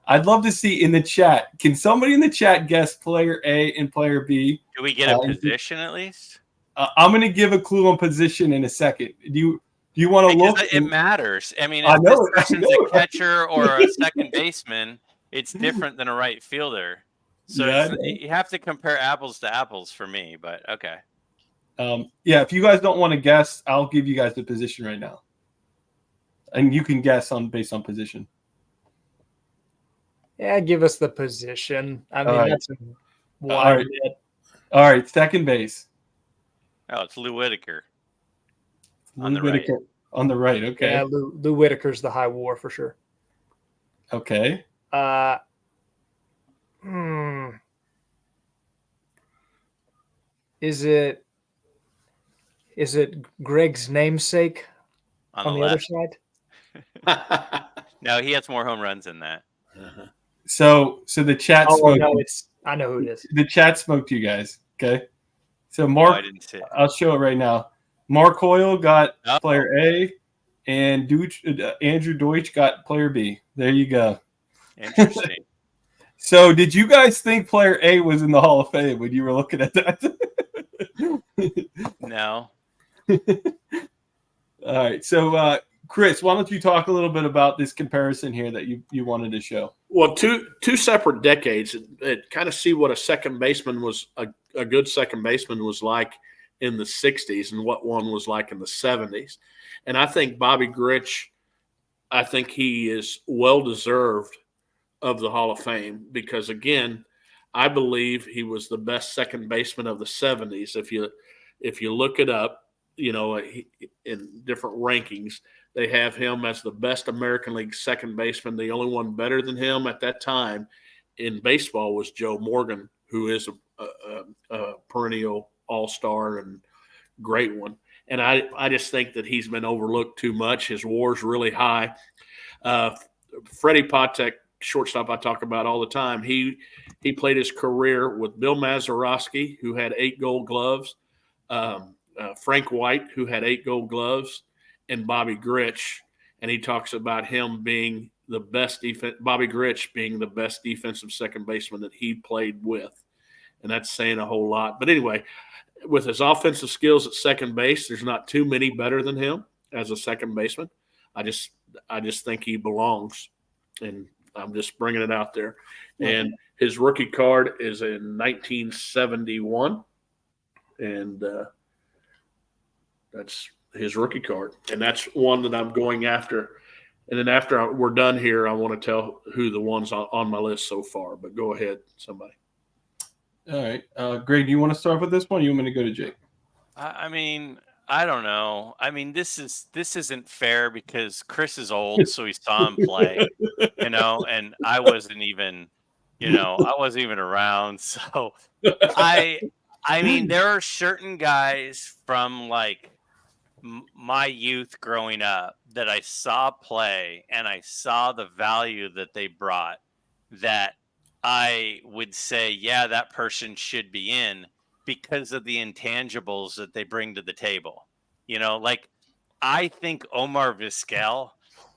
I'd love to see in the chat. Can somebody in the chat guess player A and player B? Do we get a position at least? I'm going to give a clue on position in a second. Do you want to look? It matters. I mean, I if know this person's a catcher or a second baseman, it's different than a right fielder. So you have to compare apples to apples for me, but okay. Yeah, if you guys don't want to guess, I'll give you guys the position right now. And you can guess based on position. Yeah, give us the position. I mean, that's a wide bit. All right, second base. Oh, it's Lou Whitaker. On the right, okay. Yeah, Lou Whitaker's the high war for sure. Okay. Is it Greg's namesake on the other side? No, he has more home runs than that. So the chat smoked. No, I know who it is. The chat smoked you guys. Okay. So Mark, I didn't see it. I'll show it right now. Mark Hoyle got player A, and Andrew Deutsch got player B. There you go. Interesting. So did you guys think player A was in the Hall of Fame when you were looking at that? No. All right. So Chris, why don't you talk a little bit about this comparison here that you wanted to show? Well, two separate decades. It kind of see what a second baseman was a good second baseman was like in the 60s and what one was like in the 70s. And I think Bobby Grich, I think he is well deserved of the Hall of Fame because, again, I believe he was the best second baseman of the 70s. If you look it up, in different rankings, they have him as the best American League second baseman. The only one better than him at that time in baseball was Joe Morgan, who is a perennial all-star and great one. And I just think that he's been overlooked too much. His WAR's really high. Freddie Patek, shortstop I talk about all the time, he played his career with Bill Mazeroski, who had 8 Gold Gloves, Frank White, who had 8 Gold Gloves, and Bobby Grich. And he talks about him being the best Bobby Grich being the best defensive second baseman that he played with. And that's saying a whole lot. But anyway, with his offensive skills at second base, there's not too many better than him as a second baseman. I just think he belongs. And I'm just bringing it out there. And his rookie card is in 1971. And that's his rookie card. And that's one that I'm going after. And then after we're done here, I want to tell who the ones on my list so far. But go ahead, somebody. All right. Greg, do you want to start with this one or you want me to go to Jake? I mean, I don't know. I mean, this isn't fair because Chris is old, so he saw him play, and I wasn't even around. So I mean, there are certain guys from like my youth growing up that I saw play and I saw the value that they brought that I would say, yeah, that person should be in because of the intangibles that they bring to the table. Like I think Omar Vizquel,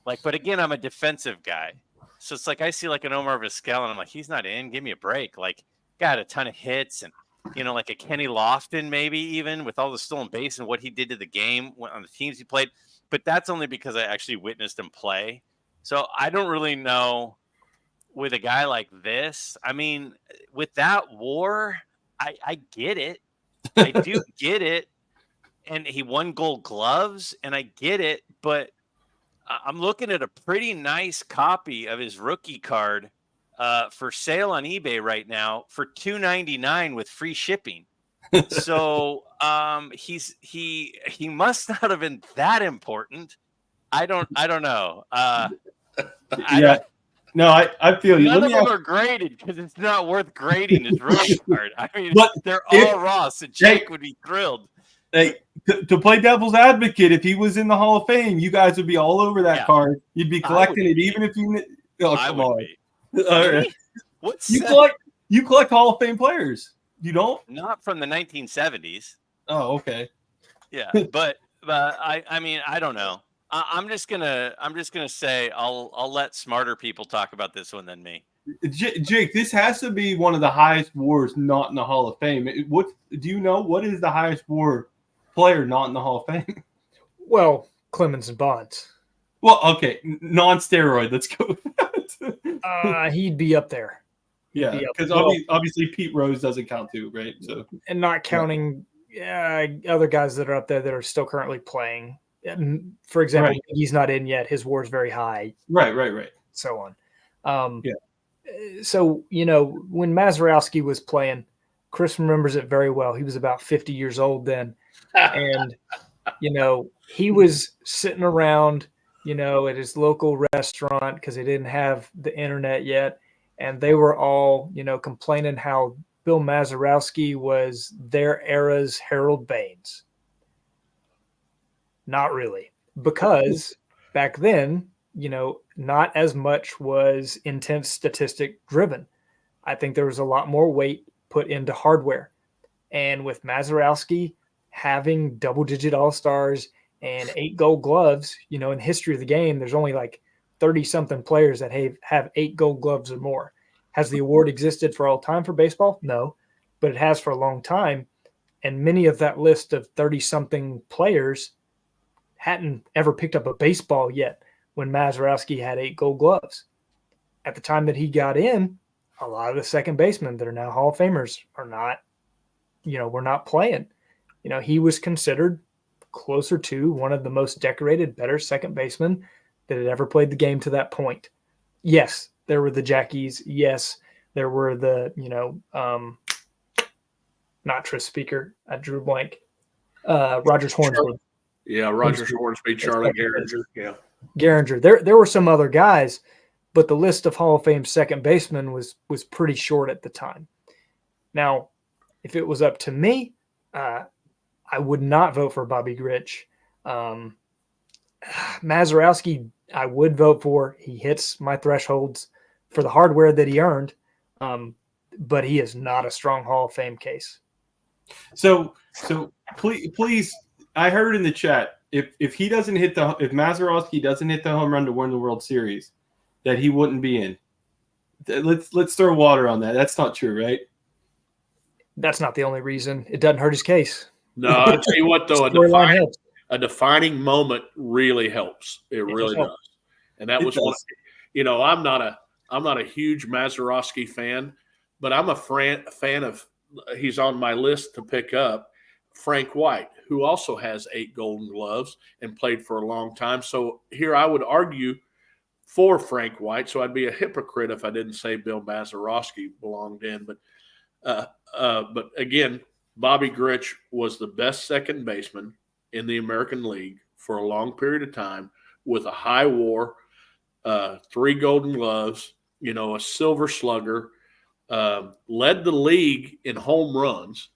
but again, I'm a defensive guy. So it's like I see like an Omar Vizquel and I'm like, he's not in, give me a break. Like got a ton of hits and like a Kenny Lofton, maybe even with all the stolen base and what he did to the game on the teams he played. But that's only because I actually witnessed him play. So I don't really know with a guy like this. I mean, with that WAR, I get it. I do get it. And he won Gold Gloves, and I get it. But I'm looking at a pretty nice copy of his rookie card for sale on eBay right now for $2.99 with free shipping. So he must not have been that important. I don't know. No, I feel you. None of them are graded because it's not worth grading his rookie card. I mean, they're all raw. So Jake would be thrilled. Hey, to play devil's advocate, if he was in the Hall of Fame, you guys would be all over that card. You'd be collecting it, even if you. Oh, come on. All right. You collect Hall of Fame players. You don't? Not from the 1970s. Oh, okay. Yeah, but I mean, I don't know. I'm just gonna say I'll let smarter people talk about this one than me. Jake, this has to be one of the highest WARs not in the Hall of Fame. What do you know? What is the highest WAR player not in the Hall of Fame? Well, Clemens and Bonds. Well, okay, non-steroid. Let's go. He'd be up there. Yeah, because obviously Pete Rose doesn't count too, right? So, and not counting other guys that are up there that are still currently playing. For example, Right. he's not in yet. His WAR is very high. Right. So on. So, when Mazeroski was playing, Chris remembers it very well. He was about 50 years old then. And, he was sitting around, at his local restaurant because they didn't have the internet yet. And they were all, complaining how Bill Mazeroski was their era's Harold Baines. Not really, because back then, not as much was intense statistic driven. I think there was a lot more weight put into hardware. And with Mazeroski having double-digit All-Stars and 8 Gold Gloves, in history of the game, there's only like 30-something players that have 8 Gold Gloves or more. Has the award existed for all time for baseball? No, but it has for a long time. And many of that list of 30-something players hadn't ever picked up a baseball yet when Mazeroski had 8 Gold Gloves. At the time that he got in, a lot of the second basemen that are now Hall of Famers are not, were not playing. He was considered closer to one of the most decorated, better second basemen that had ever played the game to that point. Yes, there were the Jackies. Yes, there were the, not Tris Speaker. I drew a blank. Rogers Hornsby. Yeah, Rogers Hornsby, Charlie Gehringer. Yeah. Gehringer. There were some other guys, but the list of Hall of Fame second basemen was pretty short at the time. Now, if it was up to me, I would not vote for Bobby Grich. Mazeroski, I would vote for. He hits my thresholds for the hardware that he earned, but he is not a strong Hall of Fame case. So please, I heard in the chat if Mazeroski doesn't hit the home run to win the World Series, that he wouldn't be in. Let's throw water on that. That's not true, right? That's not the only reason. It doesn't hurt his case. No, I'll tell you what, though, a defining moment really helps. It really does. And that was one. I'm not a huge Mazeroski fan, but I'm a fan of. He's on my list to pick up. Frank White, who also has 8 Golden Gloves and played for a long time. So here I would argue for Frank White. So I'd be a hypocrite if I didn't say Bill Mazeroski belonged in. But again, Bobby Grich was the best second baseman in the American League for a long period of time with a high WAR, 3 Golden Gloves, a Silver Slugger, led the league in home runs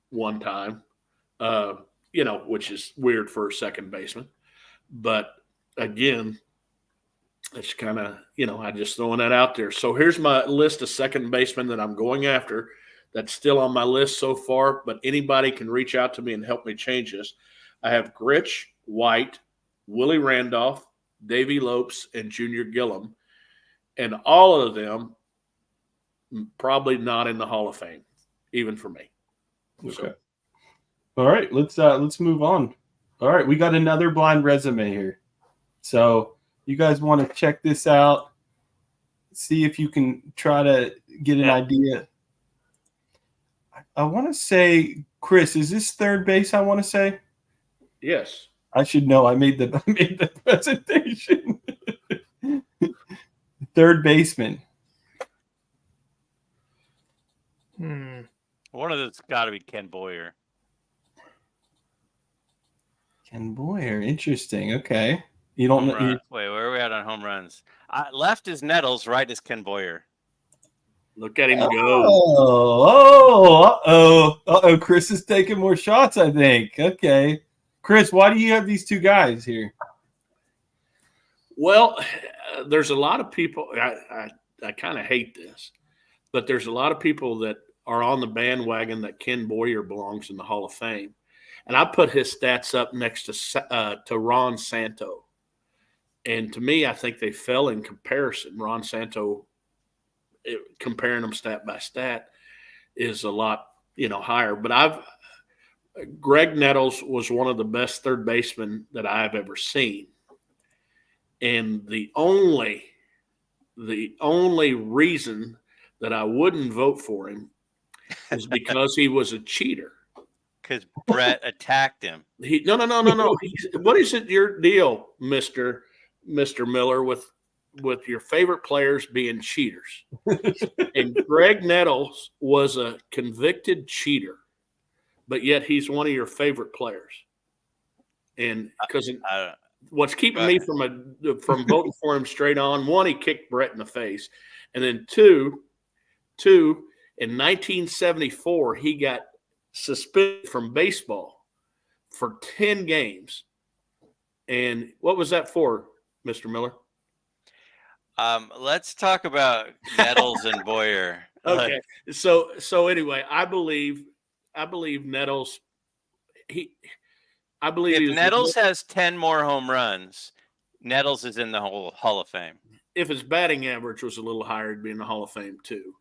one time, which is weird for a second baseman. But again, it's kind of, I just throwing that out there. So here's my list of second basemen that I'm going after. That's still on my list so far, but anybody can reach out to me and help me change this. I have Grich, White, Willie Randolph, Davey Lopes, and Junior Gillum, and all of them probably not in the Hall of Fame, even for me. Okay. So. All right, let's move on. All right, we got another blind resume here. So you guys want to check this out, see if you can try to get an idea. I want to say, Chris, is this third base? I want to say. Yes. I should know. I made the presentation. Third baseman. One of those got to be Ken Boyer. Ken Boyer, interesting. Okay, you don't know. Wait, where are we at on home runs? Left is Nettles, right is Ken Boyer. Look at him go. Uh-oh. Chris is taking more shots, I think. Okay. Chris, why do you have these two guys here? Well, there's a lot of people. I kind of hate this, but there's a lot of people that are on the bandwagon that Ken Boyer belongs in the Hall of Fame. and I put his stats up next to Ron Santo. And to me, I think they fell in comparison. Ron Santo, comparing them stat by stat, is a lot higher. But Greg Nettles was one of the best third basemen that I've ever seen. And the only reason that I wouldn't vote for him is because he was a cheater. Because Brett attacked him. No. What is it your deal, Mr. Miller, with your favorite players being cheaters? And Greg Nettles was a convicted cheater, but yet he's one of your favorite players. And because what's keeping me from voting for him straight on, one, he kicked Brett in the face, and then two, in 1974 he got suspended from baseball for 10 games. And what was that for, Mr. Miller? Let's talk about Nettles and Boyer. Okay. So anyway, I believe Nettles. If Nettles has 10 more home runs, Nettles is in the whole Hall of Fame. If his batting average was a little higher, he'd be in the Hall of Fame too.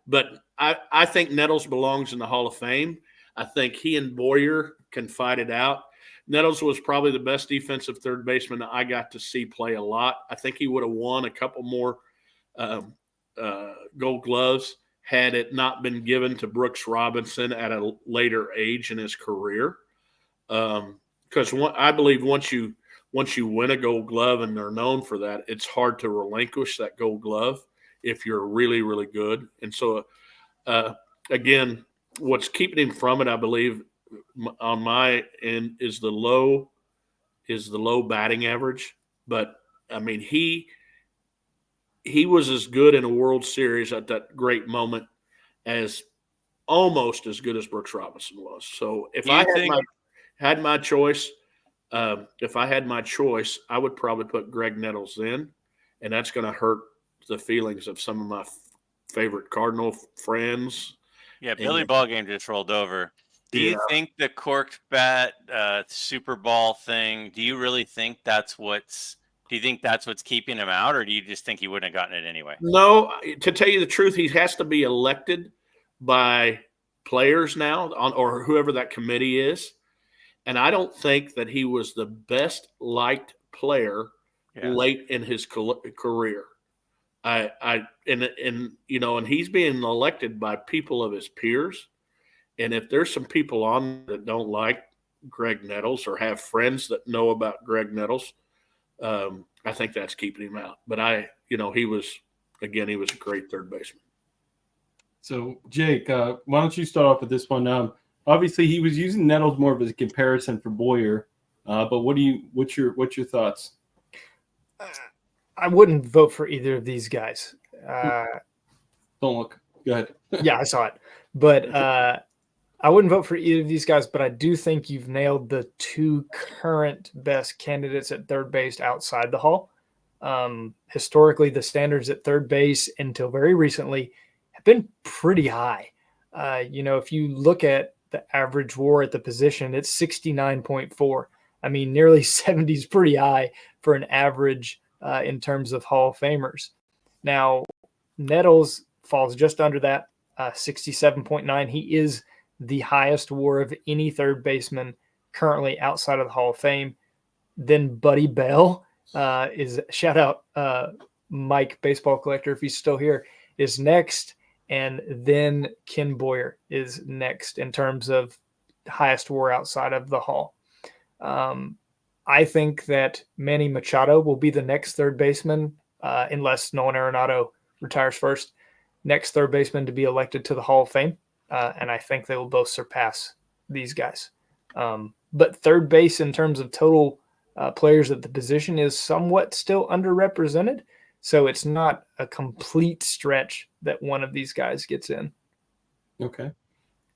But I think Nettles belongs in the Hall of Fame. I think he and Boyer can fight it out. Nettles was probably the best defensive third baseman that I got to see play a lot. I think he would have won a couple more Gold Gloves had it not been given to Brooks Robinson at a later age in his career. Because I believe once you win a Gold Glove and they're known for that, it's hard to relinquish that Gold Glove if you're really, really good. And so, again, what's keeping him from it, I believe, on my end, is the low batting average. But I mean, he was as good in a World Series at that great moment as almost as good as Brooks Robinson was. So if I had my choice, I would probably put Greg Nettles in, and that's going to hurt the feelings of some of my favorite Cardinal friends. Yeah, Billy Ballgame just rolled over. Do you think the corked bat Super Bowl thing, do you really think that's what's keeping him out, or do you just think he wouldn't have gotten it anyway? No, to tell you the truth, he has to be elected by players now, or whoever that committee is. And I don't think that he was the best liked player late in his career. And he's being elected by people of his peers. And if there's some people on that don't like Greg Nettles or have friends that know about Greg Nettles, I think that's keeping him out. But he was a great third baseman. So Jake, why don't you start off with this one? Obviously, he was using Nettles more of as a comparison for Boyer, but what's your thoughts? I wouldn't vote for either of these guys. Don't look. Go ahead. Yeah, I saw it, but I wouldn't vote for either of these guys. But I do think you've nailed the two current best candidates at third base outside the Hall. Historically, the standards at third base until very recently have been pretty high. If you look at the average WAR at the position, it's 69.4. I mean, nearly 70 is pretty high for an average in terms of Hall of Famers. Now, Nettles falls just under that, 67.9. He is the highest WAR of any third baseman currently outside of the Hall of Fame. Then Buddy Bell is, shout out Mike, baseball collector, if he's still here, is next. And then Ken Boyer is next in terms of highest WAR outside of the Hall. I think that Manny Machado will be the next third baseman, unless Nolan Arenado retires first, next third baseman to be elected to the Hall of Fame. And I think they will both surpass these guys. But third base in terms of total players at the position is somewhat still underrepresented. So it's not a complete stretch that one of these guys gets in. Okay.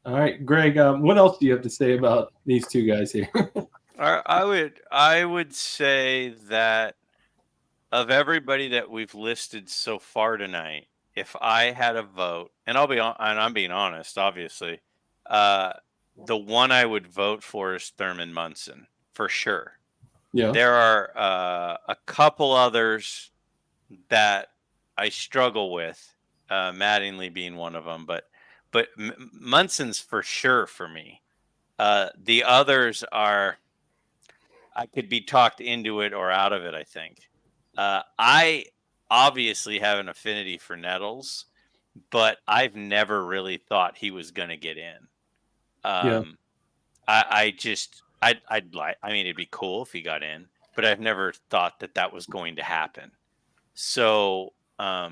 All right, Greg, what else do you have to say about these two guys here? I would say that of everybody that we've listed so far tonight, if I had a vote, and I'm being honest, obviously, the one I would vote for is Thurman Munson for sure. Yeah. There are a couple others that I struggle with, Mattingly being one of them, but Munson's for sure for me. The others are, I could be talked into it or out of it, I think. I obviously have an affinity for Nettles, but I've never really thought he was going to get in. I'd like, I mean, it'd be cool if he got in, but I've never thought that was going to happen. So, I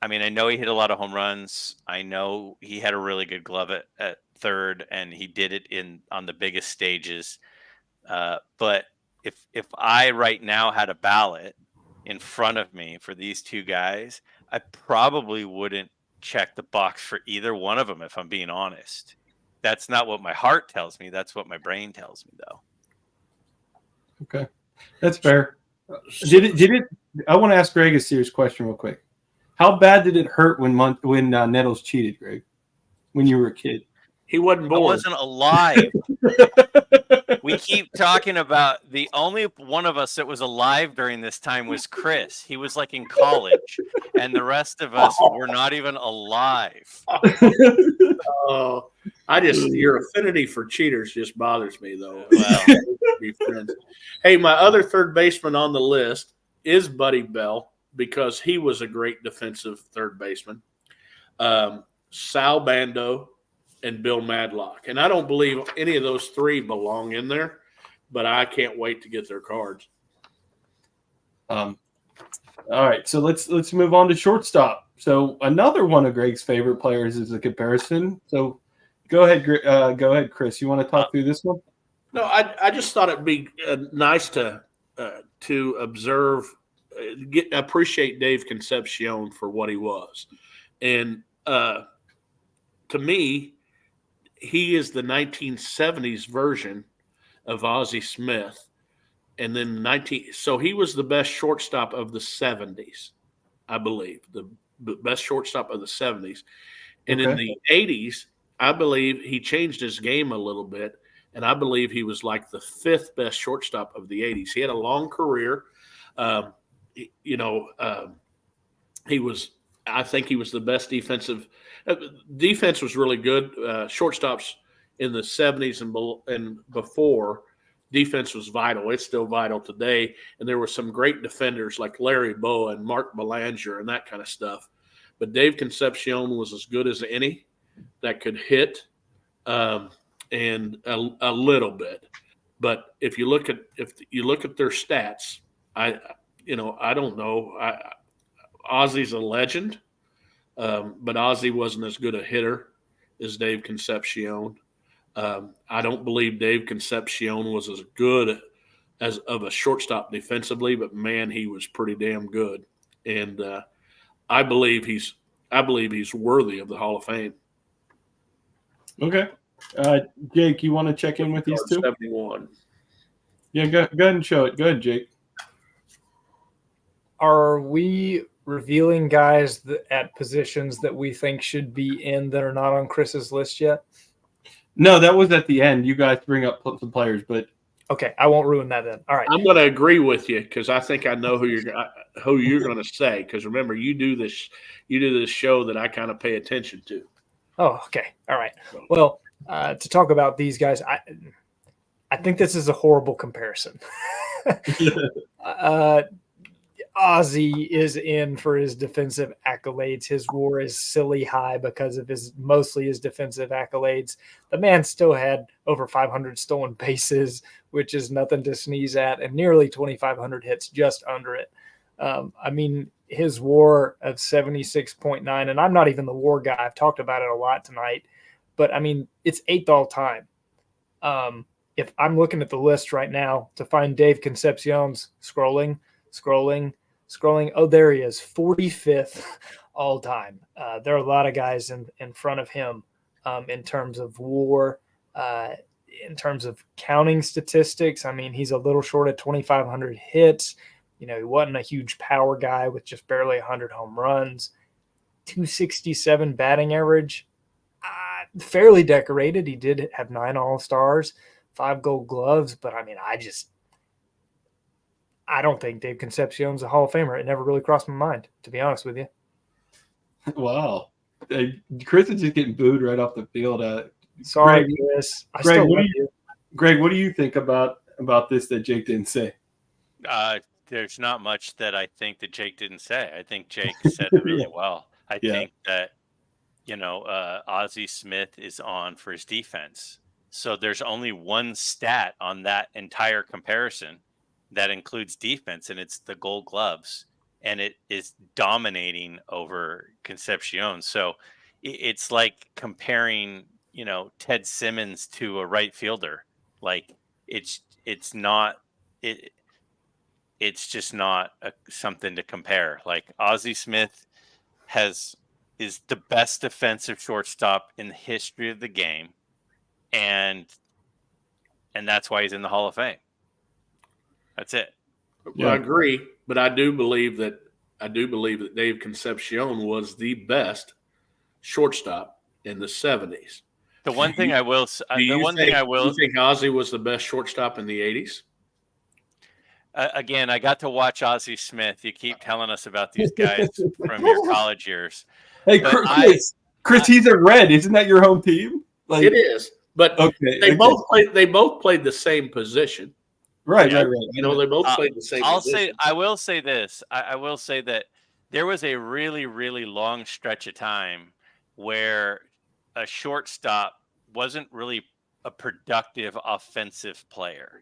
mean, I know he hit a lot of home runs. I know he had a really good glove at third, and he did it on the biggest stages. But if I right now had a ballot in front of me for these two guys, I probably wouldn't check the box for either one of them, if I'm being honest. That's not what my heart tells me. That's what my brain tells me, though. Okay, that's fair. Did it? I want to ask Greg a serious question real quick. How bad did it hurt when Nettles cheated, Greg, when you were a kid? He wasn't born. I wasn't alive. We keep talking about the only one of us that was alive during this time was Chris. He was like in college, and the rest of us were not even alive. Oh, your affinity for cheaters just bothers me, though. Well, be friends. Hey, my other third baseman on the list is Buddy Bell, because he was a great defensive third baseman. Sal Bando and Bill Madlock. And I don't believe any of those three belong in there, but I can't wait to get their cards. All right, so let's move on to shortstop. So another one of Greg's favorite players is a comparison. So go ahead, Chris. You want to talk through this one? No, I just thought it'd be nice to observe, appreciate Dave Concepcion for what he was, and to me, he is the 1970s version of Ozzie Smith, and then so he was the best shortstop of the 70s, I believe, the best shortstop of the 70s, and in the 80s, I believe he changed his game a little bit, and I believe he was like the fifth best shortstop of the 80s. He had a long career. I think he was the best defensive. Defense was really good. Shortstops in the 70s and before, defense was vital. It's still vital today. And there were some great defenders like Larry Boa and Mark Belanger and that kind of stuff. But Dave Concepcion was as good as any that could hit, and a little bit. But if you look at their stats, I don't know. Ozzie's a legend, but Ozzie wasn't as good a hitter as Dave Concepcion. I don't believe Dave Concepcion was as good as of a shortstop defensively, but man, he was pretty damn good. And I believe he's worthy of the Hall of Fame. Okay, Jake, you want to check in with these two? 71. Yeah, go ahead and show it. Go ahead, Jake. Are we revealing guys at positions that we think should be in that are not on Chris's list yet? No, that was at the end. You guys bring up some players, but okay, I won't ruin that then. All right, I'm going to agree with you because I think I know who you're going to say. Because remember, you do this show that I kind of pay attention to. Oh, okay, all right. Well, to talk about these guys, I think this is a horrible comparison. Ozzie is in for his defensive accolades. His WAR is silly high because of mostly his defensive accolades. The man still had over 500 stolen bases, which is nothing to sneeze at, and nearly 2,500 hits, just under it. I mean, his WAR of 76.9, and I'm not even the WAR guy. I've talked about it a lot tonight, but I mean, it's 8th all time. If I'm looking at the list right now to find Dave Concepcion's scrolling. Oh, there he is, 45th all time. There are a lot of guys in front of him in terms of WAR, in terms of counting statistics. I mean, he's a little short of 2,500 hits. You know, he wasn't a huge power guy with just barely 100 home runs. 267 batting average. fairly decorated. He did have 9 All-Stars, 5 Gold Gloves, but I mean, I don't think Dave Concepcion's a Hall of Famer. It never really crossed my mind, to be honest with you. Wow. Chris is just getting booed right off the field. Sorry, Greg, Chris. I Greg, still what love do you. Greg, what do you think about this that Jake didn't say? There's not much that I think that Jake didn't say. I think Jake said it really well. I think that, Ozzie Smith is on for his defense. So there's only one stat on that entire comparison that includes defense, and it's the Gold Gloves. And it is dominating over Concepcion. So it's like comparing, Ted Simmons to a right fielder. Like it's just not something to compare. Like Ozzie Smith is the best defensive shortstop in the history of the game, and that's why he's in the Hall of Fame. That's it. Well, I agree, but I do believe that Dave Concepcion was the best shortstop in the 70s. The one thing I will you think Ozzie was the best shortstop in the 80s? Again, I got to watch Ozzie Smith. You keep telling us about these guys from your college years. Hey, Chris, he's a Red. Isn't that your home team? Like, it is, but they both played the same position. Right. They both played the same position. I will say this. I will say that there was a really, really long stretch of time where a shortstop wasn't really a productive offensive player.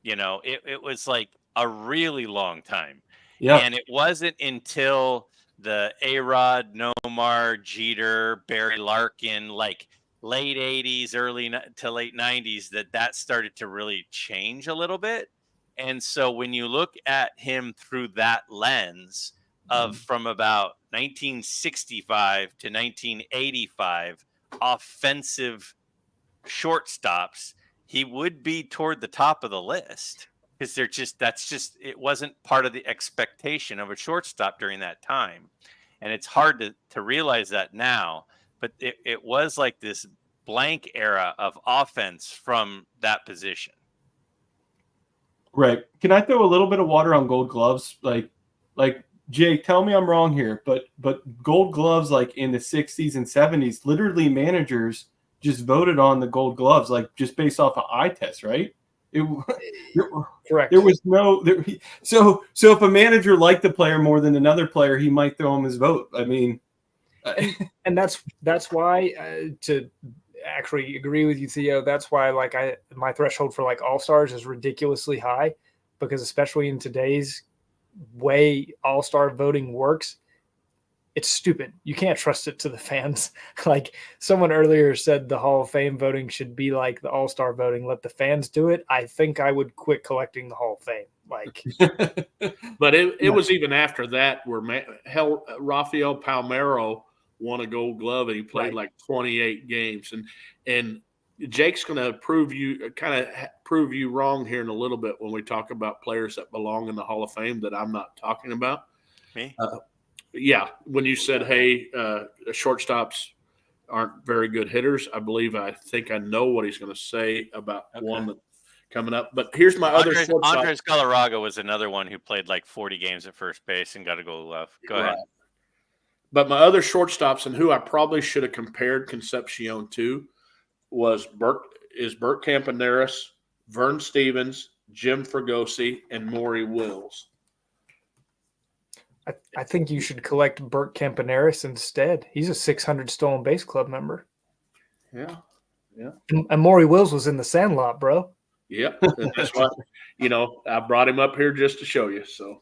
It was like a really long time. Yeah. And it wasn't until the A-Rod, Nomar, Jeter, Barry Larkin, like late 80s, early to late 90s, that started to really change a little bit. And so when you look at him through that lens of from about 1965 to 1985 offensive shortstops, he would be toward the top of the list because it wasn't part of the expectation of a shortstop during that time. And it's hard to realize that now, but it was like this blank era of offense from that position. Right. Can I throw a little bit of water on Gold Gloves? Like Jake, tell me I'm wrong here, but Gold Gloves, like in the 60s and 70s, literally managers just voted on the Gold Gloves, like just based off of eye test, right? Correct. There was so if a manager liked the player more than another player, he might throw him his vote. I mean, and that's why to actually agree with you, Theo. That's why my threshold for like All-Stars is ridiculously high, because especially in today's way All-Star voting works, it's stupid. You can't trust it to the fans. Like someone earlier said, the Hall of Fame voting should be like the All-Star voting. Let the fans do it. I think I would quit collecting the Hall of Fame. Like, but it was even after that where Rafael Palmeiro won a Gold Glove and he played like 28 games. And Jake's going to prove you wrong here in a little bit when we talk about players that belong in the Hall of Fame that I'm not talking about. Me? When you said, hey, shortstops aren't very good hitters, I think I know what he's going to say about one that's coming up. But here's my other shortstop. Andres Galarraga was another one who played like 40 games at first base and got a Gold Glove. Go ahead. But my other shortstops, and who I probably should have compared Concepcion to, was Bert Campaneris, Vern Stevens, Jim Fregosi, and Maury Wills. I think you should collect Bert Campaneris instead. He's a 600 stolen base club member. Yeah. And Maury Wills was in the Sandlot, bro. Yep. That's why, I brought him up here just to show you. So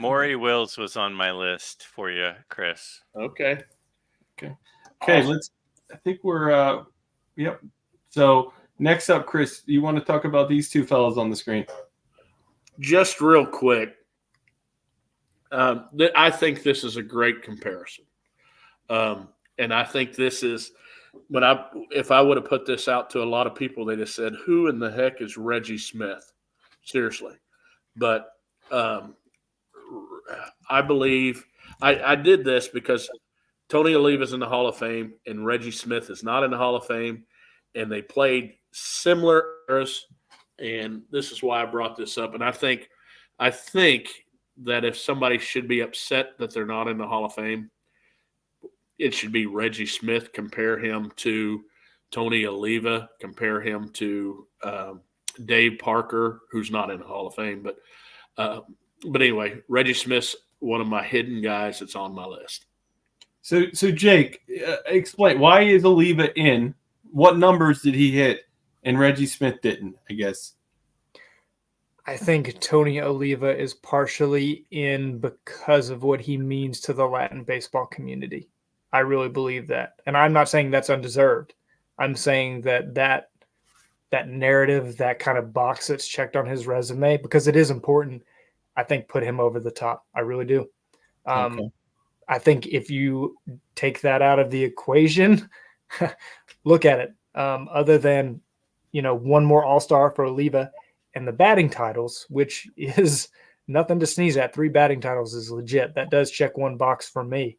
Maury Wills was on my list for you, Chris. Okay. Awesome. I think we're yep. So next up, Chris, you want to talk about these two fellas on the screen? Just real quick. I think this is a great comparison. And I think this is if I would have put this out to a lot of people, they'd have said, who in the heck is Reggie Smith? Seriously. But I believe I did this because Tony Oliva's in the Hall of Fame, and Reggie Smith is not in the Hall of Fame, and they played similar eras, and this is why I brought this up. And I think that if somebody should be upset that they're not in the Hall of Fame, it should be Reggie Smith. Compare him to Tony Oliva. Compare him to Dave Parker, who's not in the Hall of Fame. But anyway, Reggie Smith's one of my hidden guys that's on my list. So Jake, explain, why is Oliva in? What numbers did he hit and Reggie Smith didn't, I guess? I think Tony Oliva is partially in because of what he means to the Latin baseball community. I really believe that. And I'm not saying that's undeserved. I'm saying that narrative, that kind of box that's checked on his resume, because it is important, I think put him over the top. I really do. Okay. I think if you take that out of the equation, look at it. Other than, one more All-Star for Oliva and the batting titles, which is nothing to sneeze at. 3 batting titles is legit. That does check one box for me.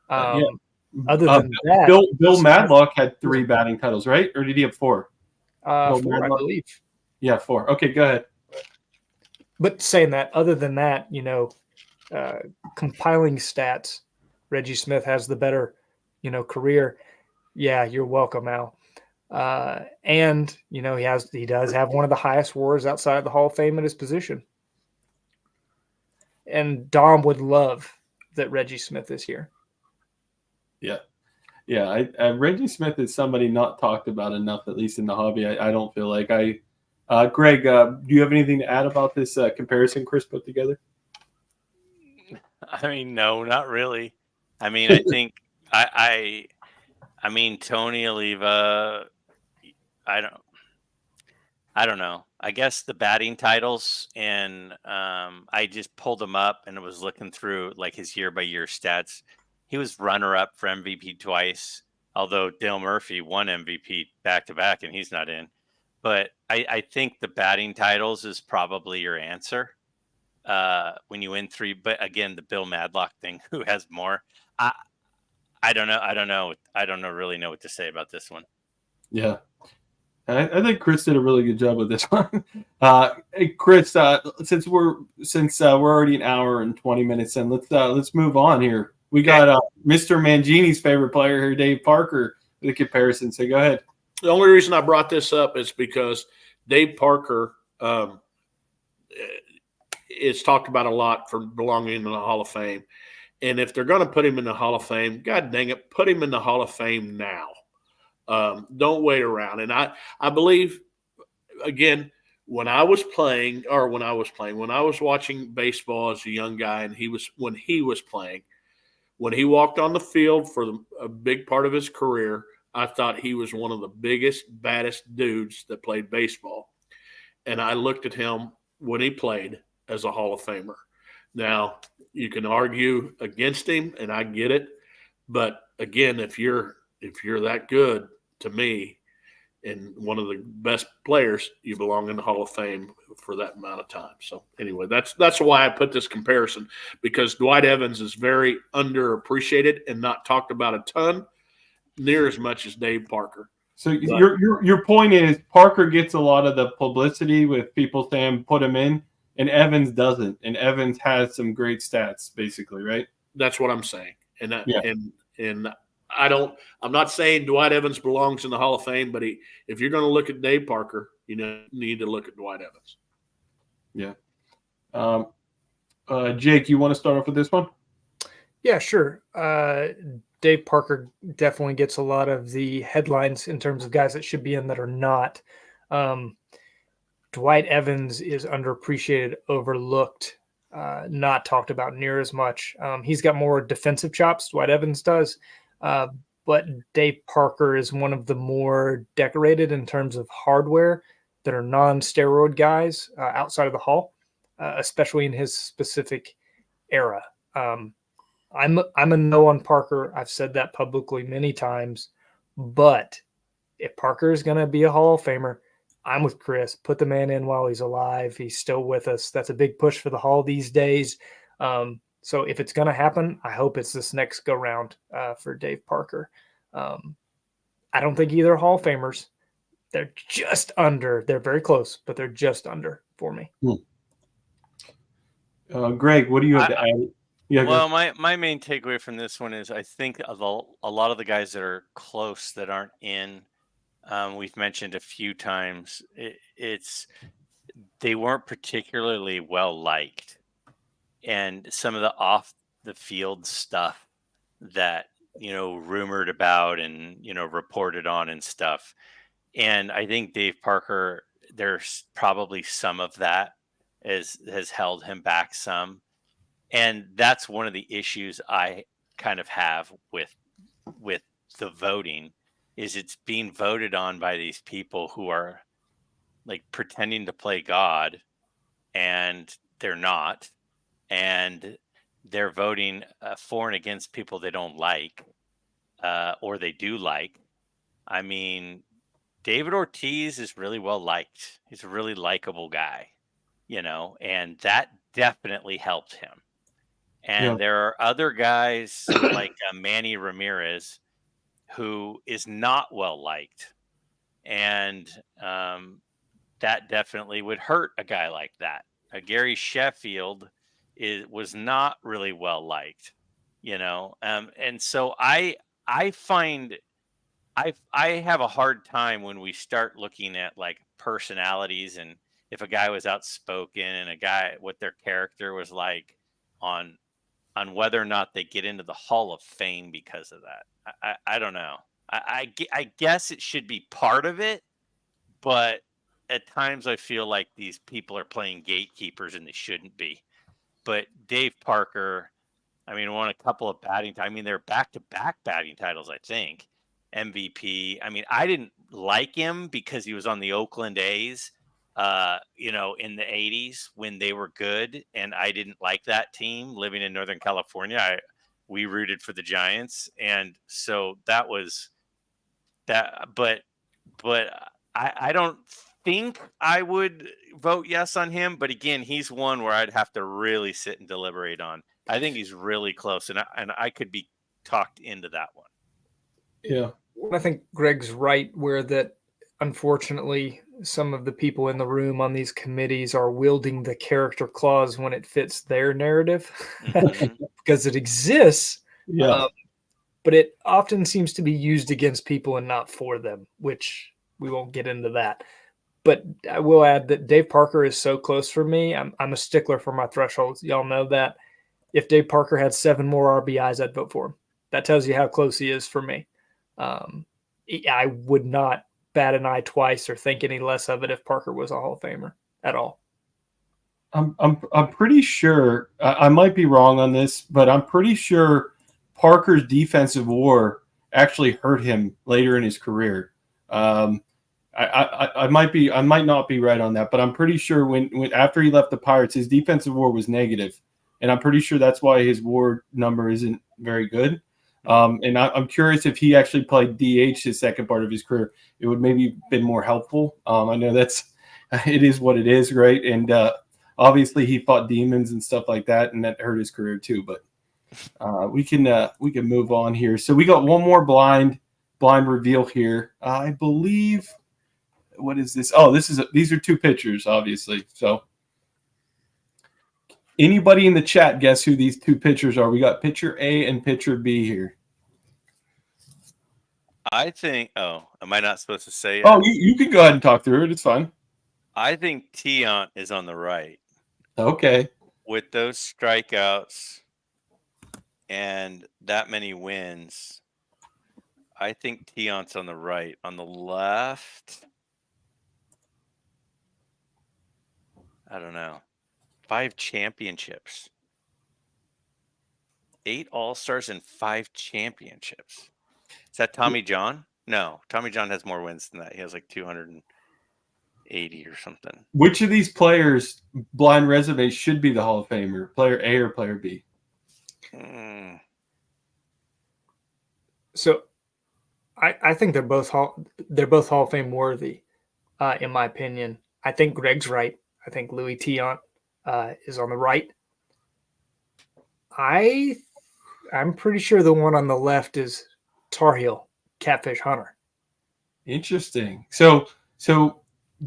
Yeah. Other than that, Bill Madlock had 3 batting titles, right? Or did he have 4? 4, I believe. Yeah, 4. Okay, go ahead. But saying that, other than that, compiling stats, Reggie Smith has the better, career. Yeah, you're welcome, Al. And he does have one of the highest WARs outside of the Hall of Fame at his position. And Dom would love that Reggie Smith is here. Yeah. Reggie Smith is somebody not talked about enough, at least in the hobby. I don't feel like Greg, do you have anything to add about this comparison Chris put together? I mean, no, not really. I mean, I think I mean, Tony Oliva, I don't know. I guess the batting titles, and I just pulled them up and was looking through like his year-by-year stats. He was runner-up for MVP twice, although Dale Murphy won MVP back-to-back, and he's not in. But I think the batting titles is probably your answer when you win 3. But again, the Bill Madlock thing, who has more? I don't know. I don't really know what to say about this one. Yeah. I think Chris did a really good job with this one. Hey, Chris, since we're already an hour and 20 minutes in, let's move on here. We got Mr. Mangini's favorite player here, Dave Parker, with a comparison. So go ahead. The only reason I brought this up is because Dave Parker is talked about a lot for belonging in the Hall of Fame. And if they're going to put him in the Hall of Fame, God dang it, put him in the Hall of Fame now. Don't wait around. And I believe, again, when I was watching baseball as a young guy, and when he was playing, when he walked on the field for a big part of his career, I thought he was one of the biggest, baddest dudes that played baseball. And I looked at him when he played as a Hall of Famer. Now, you can argue against him, and I get it. But again, if you're that good to me and one of the best players, you belong in the Hall of Fame for that amount of time. So anyway, that's why I put this comparison, because Dwight Evans is very underappreciated and not talked about a ton, near as much as Dave Parker. So your point is Parker gets a lot of the publicity with people saying put him in, and Evans doesn't. And Evans has some great stats, basically, right? That's what I'm saying. And I'm not saying Dwight Evans belongs in the Hall of Fame, but if you're going to look at Dave Parker, you need to look at Dwight Evans. Yeah. Jake, you want to start off with this one? Yeah, sure. Dave Parker definitely gets a lot of the headlines in terms of guys that should be in that are not. Dwight Evans is underappreciated, overlooked, not talked about near as much. He's got more defensive chops, Dwight Evans does. But Dave Parker is one of the more decorated in terms of hardware that are non-steroid guys outside of the Hall, especially in his specific era. I'm a no on Parker. I've said that publicly many times. But if Parker is going to be a Hall of Famer, I'm with Chris. Put the man in while he's alive. He's still with us. That's a big push for the Hall these days. So if it's going to happen, I hope it's this next go round for Dave Parker. I don't think either Hall of Famers. They're just under. They're very close, but they're just under for me. Greg, what do you have to add? Yeah, well, my main takeaway from this one is I think a lot of the guys that are close that aren't in, we've mentioned a few times, they weren't particularly well liked. And some of the off the field stuff that, rumored about and, reported on and stuff. And I think Dave Parker, there's probably some of that has held him back some. And that's one of the issues I kind of have with the voting is it's being voted on by these people who are like pretending to play God and they're not. And they're voting for and against people they don't like or they do like. I mean, David Ortiz is really well liked. He's a really likable guy, and that definitely helped him. And there are other guys like Manny Ramirez who is not well liked. And that definitely would hurt a guy like that. Gary Sheffield was not really well liked, and so I find I have a hard time when we start looking at like personalities and if a guy was outspoken and a guy what their character was like on whether or not they get into the Hall of Fame because of that. I don't know. I guess it should be part of it, but at times I feel like these people are playing gatekeepers and they shouldn't be. But Dave Parker, won a couple of batting. They're back-to-back batting titles, I think. MVP. I didn't like him because he was on the Oakland A's, in the 80s when they were good. And I didn't like that team living in Northern California. We rooted for the Giants. And so that was that. But I don't think I would vote yes on him, but again, he's one where I'd have to really sit and deliberate on. I think he's really close, and I could be talked into that one. Yeah, I think Greg's right where that unfortunately some of the people in the room on these committees are wielding the character clause when it fits their narrative because it exists. Yeah. But it often seems to be used against people and not for them, which we won't get into that. But I will add that Dave Parker is so close for me. I'm a stickler for my thresholds. Y'all know that. If Dave Parker had 7 more RBIs, I'd vote for him. That tells you how close he is for me. I would not bat an eye twice or think any less of it if Parker was a Hall of Famer at all. I'm pretty sure I might be wrong on this, but I'm pretty sure Parker's defensive WAR actually hurt him later in his career. I might not be right on that, but I'm pretty sure when after he left the Pirates, his defensive WAR was negative, and I'm pretty sure that's why his WAR number isn't very good. And I'm curious if he actually played DH his second part of his career, it would maybe been more helpful. I know it is what it is, right? And obviously he fought demons and stuff like that, and that hurt his career too. But we can move on here. So we got one more blind reveal here. I believe. What is this? Oh, these are 2 pictures, obviously. So anybody in the chat guess who these 2 pictures are? We got picture A and picture B here. I think. Oh, am I not supposed to say? Oh, you can go ahead and talk through it. It's fine. I think Tiant is on the right. Okay. With those strikeouts and that many wins, I think Tiant's on the right. On the left, I don't know. 5 championships. 8 All-Stars and 5 championships. Is that Tommy John? No, Tommy John has more wins than that. He has like 280 or something. Which of these players' blind resumes should be the Hall of Famer? Player A or player B? So I think they're both Hall of Fame worthy, in my opinion. I think Greg's right. I think Louis Tiant is on the right. I'm pretty sure the one on the left is Tar Heel Catfish Hunter. Interesting. So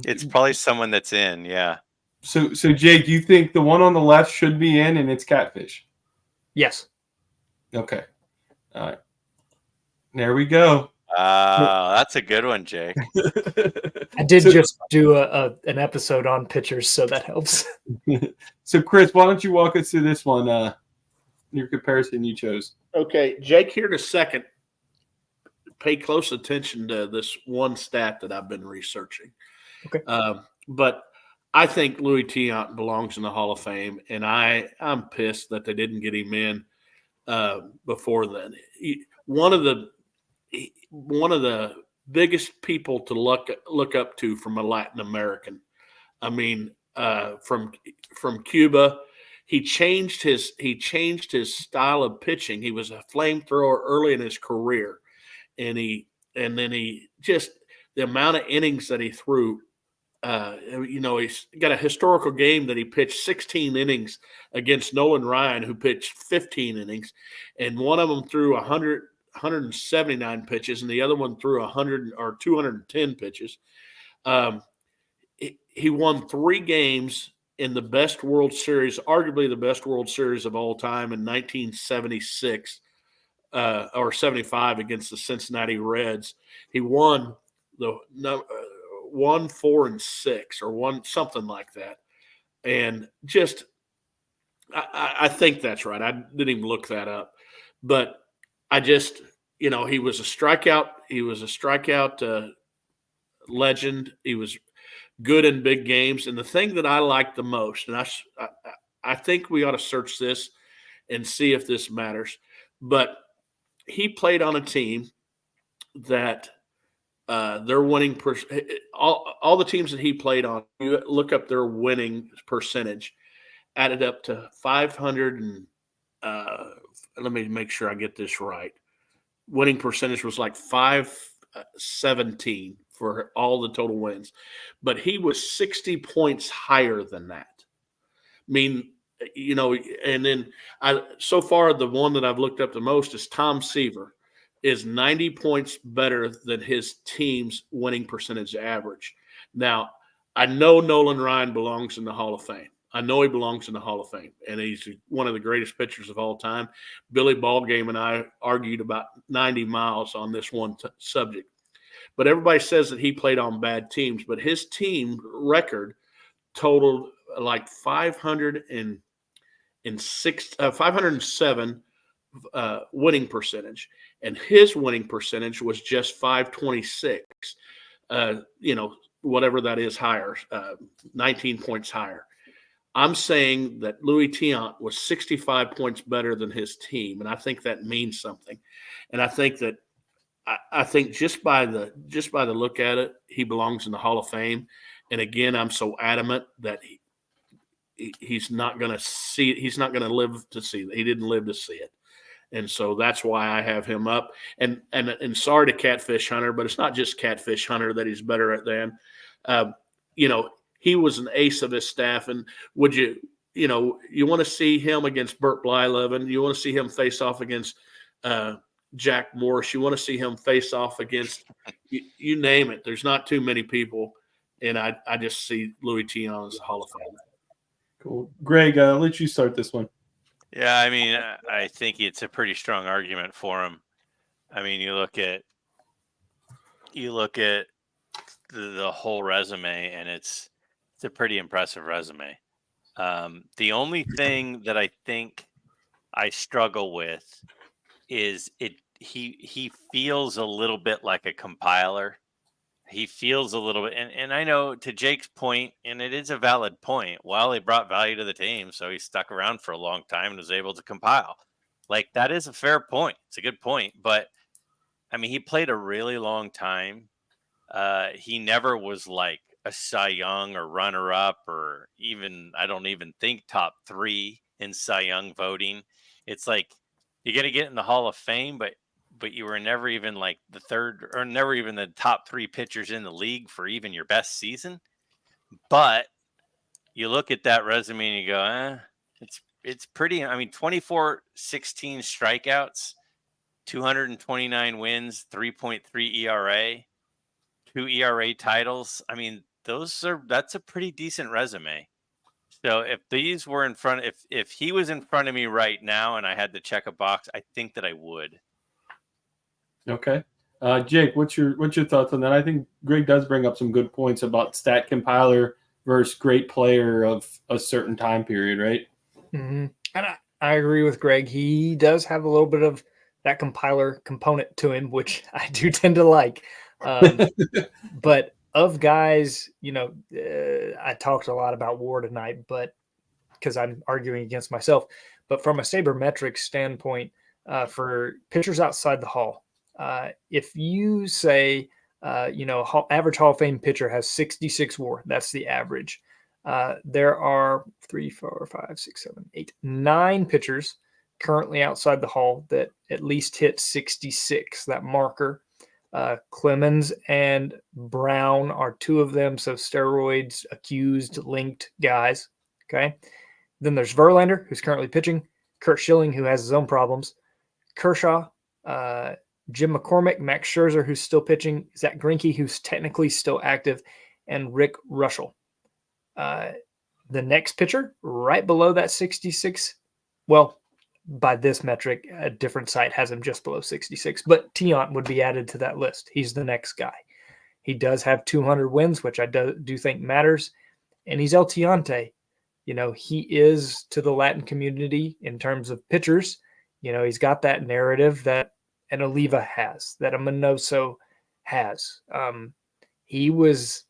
It's probably someone that's in, yeah. So Jake, you think the one on the left should be in and it's Catfish? Yes. Okay. All right. There we go. That's a good one, Jake. I did just do an episode on pitchers, so that helps. So Chris, why don't you walk us through this one, your comparison you chose? Okay, Jake, here in a second. Pay close attention to this one stat that I've been researching. Okay. But I think Louis Tiant belongs in the Hall of Fame, and I'm pissed that they didn't get him in before then. One of the biggest people to look up to from a Latin American. I mean, from Cuba, he changed his style of pitching. He was a flamethrower early in his career, and then he just the amount of innings that he threw. He's got a historical game that he pitched 16 innings against Nolan Ryan, who pitched 15 innings, and one of them threw 179 pitches, and the other one threw 100 or 210 pitches. He won 3 games in the best World Series, arguably the best World Series of all time, in 1976 or 75 against the Cincinnati Reds. He won the 1, 4, and 6 or something like that. And just I think that's right. I didn't even look that up. But I just, he was a strikeout. He was a strikeout legend. He was good in big games. And the thing that I like the most, and I think we ought to search this and see if this matters, but he played on a team that their winning all the teams that he played on, you look up their winning percentage, added up to 500 and let me make sure I get this right. Winning percentage was like 517 for all the total wins, but he was 60 points higher than that. I mean, and then so far the one that I've looked up the most is Tom Seaver is 90 points better than his team's winning percentage average. Now, I know Nolan Ryan belongs in the Hall of Fame. I know he belongs in the Hall of Fame, and he's one of the greatest pitchers of all time. Billy Ballgame and I argued about 90 miles on this one subject. But everybody says that he played on bad teams, but his team record totaled like 507 winning percentage, and his winning percentage was just 526. Whatever that is higher, 19 points higher. I'm saying that Louis Tiant was 65 points better than his team, and I think that means something. And I think that just by the look at it, he belongs in the Hall of Fame. And again, I'm so adamant that he's not going to see it. He's not going to live to see it. He didn't live to see it. And so that's why I have him up. And sorry to Catfish Hunter, but it's not just Catfish Hunter that he's better at than. He was an ace of his staff. And would you want to see him against Burt Blyleven? You want to see him face off against Jack Morris? You want to see him face off against you name it. There's not too many people. And I just see Louis Tiant as a Hall of Famer. Cool. Greg, I'll let you start this one. Yeah, I mean, I think it's a pretty strong argument for him. I mean, you look at the whole resume, and it's a pretty impressive resume. The only thing that I think I struggle with is he feels a little bit like a compiler. He feels a little bit, and I know to Jake's point, and it is a valid point. Well, he brought value to the team, so he stuck around for a long time and was able to compile. Like, that is a fair point. It's a good point, but I mean, he played a really long time. He never was like a Cy Young or runner-up, or even, I don't even think top 3 in Cy Young voting. It's like, you're going to get in the Hall of Fame, but you were never even like the third, or never even the top 3 pitchers in the league for even your best season. But you look at that resume and you go, it's pretty. I mean, 24, 16 strikeouts, 229 wins, 3.3 ERA, 2 ERA titles. I mean, that's a pretty decent resume. So if these were in front, if he was in front of me right now and I had to check a box, I think that I would. Okay. Jake, what's your thoughts on that? I think Greg does bring up some good points about stat compiler versus great player of a certain time period, right? Mm-hmm. And I agree with Greg. He does have a little bit of that compiler component to him, which I do tend to like. But of guys, I talked a lot about WAR tonight, but because I'm arguing against myself. But from a sabermetrics standpoint, for pitchers outside the Hall, if you say, average Hall of Fame pitcher has 66 WAR, that's the average. There are 9 pitchers currently outside the Hall that at least hit 66, that marker. Clemens and Brown are 2 of them, so steroids accused, linked guys. Okay. Then there's Verlander, who's currently pitching, Curt Schilling, who has his own problems, Kershaw, Jim McCormick, Max Scherzer, who's still pitching, Zach Greinke, who's technically still active, and Rick Russell. The next pitcher right below that 66, well, by this metric, a different site has him just below 66, but Tiant would be added to that list. He's the next guy. He does have 200 wins, which I do think matters, and he's El Tiante. He is to the Latin community in terms of pitchers. He's got that narrative that an Oliva has, that a Minoso has. He was,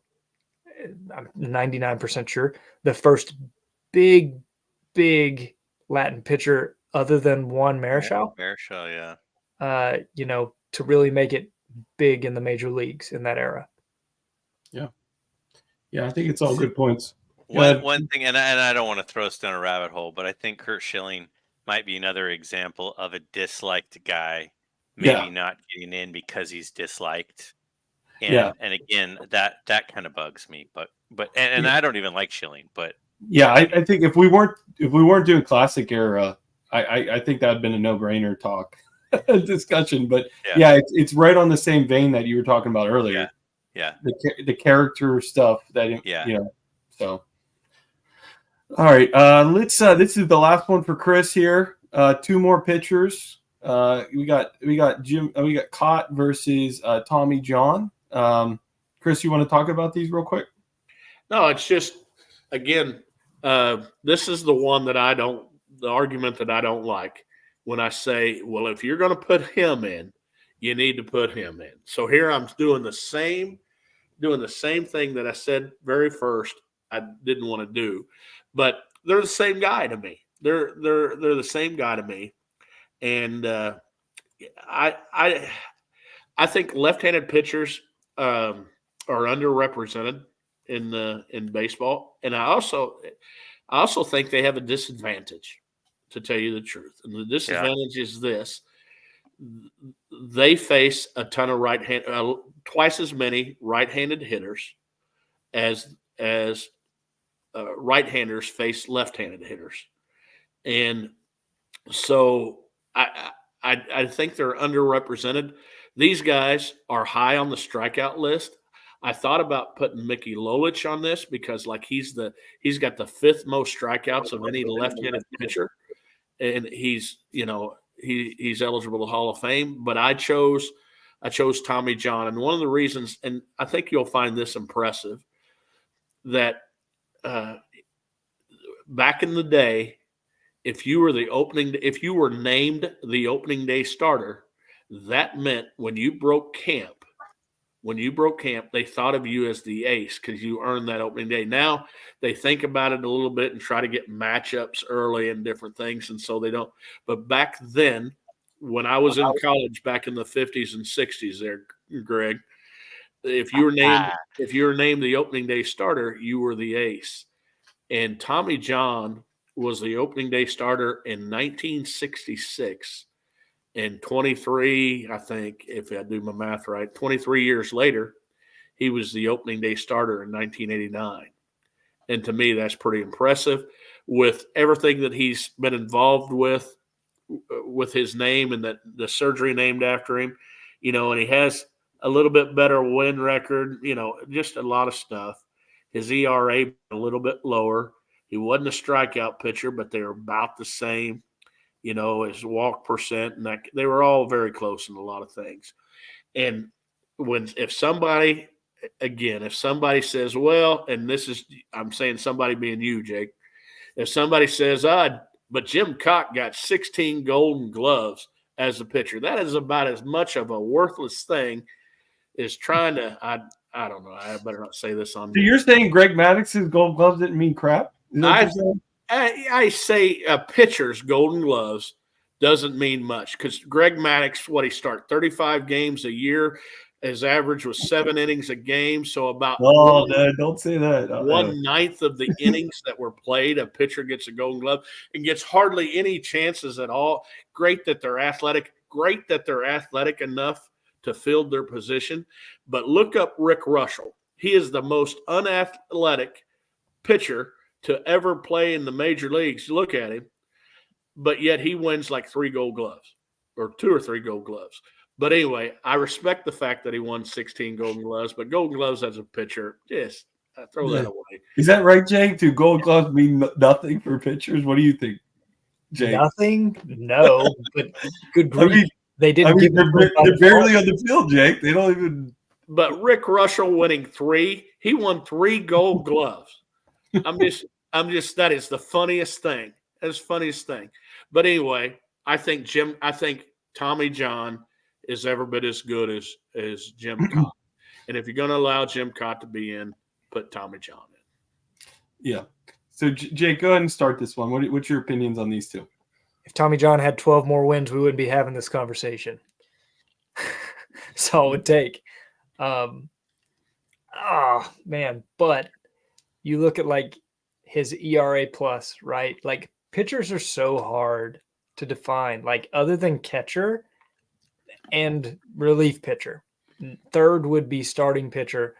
I'm 99% sure, the first big Latin pitcher other than Juan Marichal. Marichal, yeah. To really make it big in the major leagues in that era. Yeah. Yeah, I think it's all good points. One thing, and I don't want to throw us down a rabbit hole, but I think Curt Schilling might be another example of a disliked guy, maybe not getting in because he's disliked. And again, that kind of bugs me. But I don't even like Schilling, but yeah, I think if we weren't doing classic era, I think that would have been a no-brainer talk discussion. But it's right on the same vein that you were talking about earlier. Yeah. The character stuff that so. All right, let's. This is the last one for Chris here. 2 more pitchers. We got Jim. We got Cott versus Tommy John. Chris, you want to talk about these real quick? No, it's just again, this is the one that the argument that I don't like when I say, well, if you're going to put him in, you need to put him in. So here I'm doing the same thing that I said very first I didn't want to do, but they're the same guy to me. They're the same guy to me, and I think left-handed pitchers are underrepresented in baseball, and I also think they have a disadvantage, to tell you the truth. And the disadvantage is this: they face a ton of twice as many right-handed hitters as right-handers face left-handed hitters, and so I think they're underrepresented. These guys are high on the strikeout list. I thought about putting Mickey Lolich on this because he's got the 5th most strikeouts of any left-handed pitcher, and he's eligible to Hall of Fame. But I chose Tommy John, and one of the reasons, and I think you'll find this impressive, that back in the day, if you were named the opening day starter, that meant when you broke camp, they thought of you as the ace because you earned that opening day. Now they think about it a little bit and try to get matchups early and different things, and so they don't. But back then, when I was in college back in the 50s and 60s there, Greg, if you were named the opening day starter, you were the ace. And Tommy John was the opening day starter in 1966. And 23, I think, if I do my math right, 23 years later, he was the opening day starter in 1989. And to me, that's pretty impressive. with everything that he's been involved with his name and the surgery named after him, and he has a little bit better win record, just a lot of stuff. His ERA a little bit lower. He wasn't a strikeout pitcher, but they were about the same, his walk percent, and they were all very close in a lot of things. And if somebody says, well, and I'm saying somebody being you, Jake, if somebody says, but Jim Cott got 16 Golden Gloves as a pitcher, that is about as much of a worthless thing as trying to, I don't know, I better not say this on. So you're saying Greg Maddox's Gold Gloves didn't mean crap? I say a pitcher's Golden Gloves doesn't mean much because Greg Maddux, he start 35 games a year. His average was 7 innings a game, so about don't say that. 1/9 of the innings that were played, a pitcher gets a Golden Glove and gets hardly any chances at all. Great that they're athletic. Great that they're athletic enough to field their position. But look up Rick Russell. He is the most unathletic pitcher to ever play in the major leagues. Look at him. But yet he wins like 3 Gold Gloves or 2 or 3 Gold Gloves. But anyway, I respect the fact that he won 16 Golden Gloves, but Golden Gloves as a pitcher, just throw that away. Is that right, Jake? Do Gold Gloves mean nothing for pitchers? What do you think, Jake? Nothing? No, but good grief. They didn't give they're barely on the field, Jake. They don't even. But Rick Russell winning 3, he won 3 Gold Gloves. I'm just that is the funniest thing. That's the funniest thing. But anyway, I think Tommy John is every bit as good as Jim Cott. And if you're going to allow Jim Cott to be in, put Tommy John in. Yeah. So, Jake, go ahead and start this one. What's your opinions on these two? If Tommy John had 12 more wins, we wouldn't be having this conversation. That's all it would take. Man. But you look at like his ERA plus, right? Like pitchers are so hard to define. Like other than catcher and relief pitcher, third would be starting pitcher.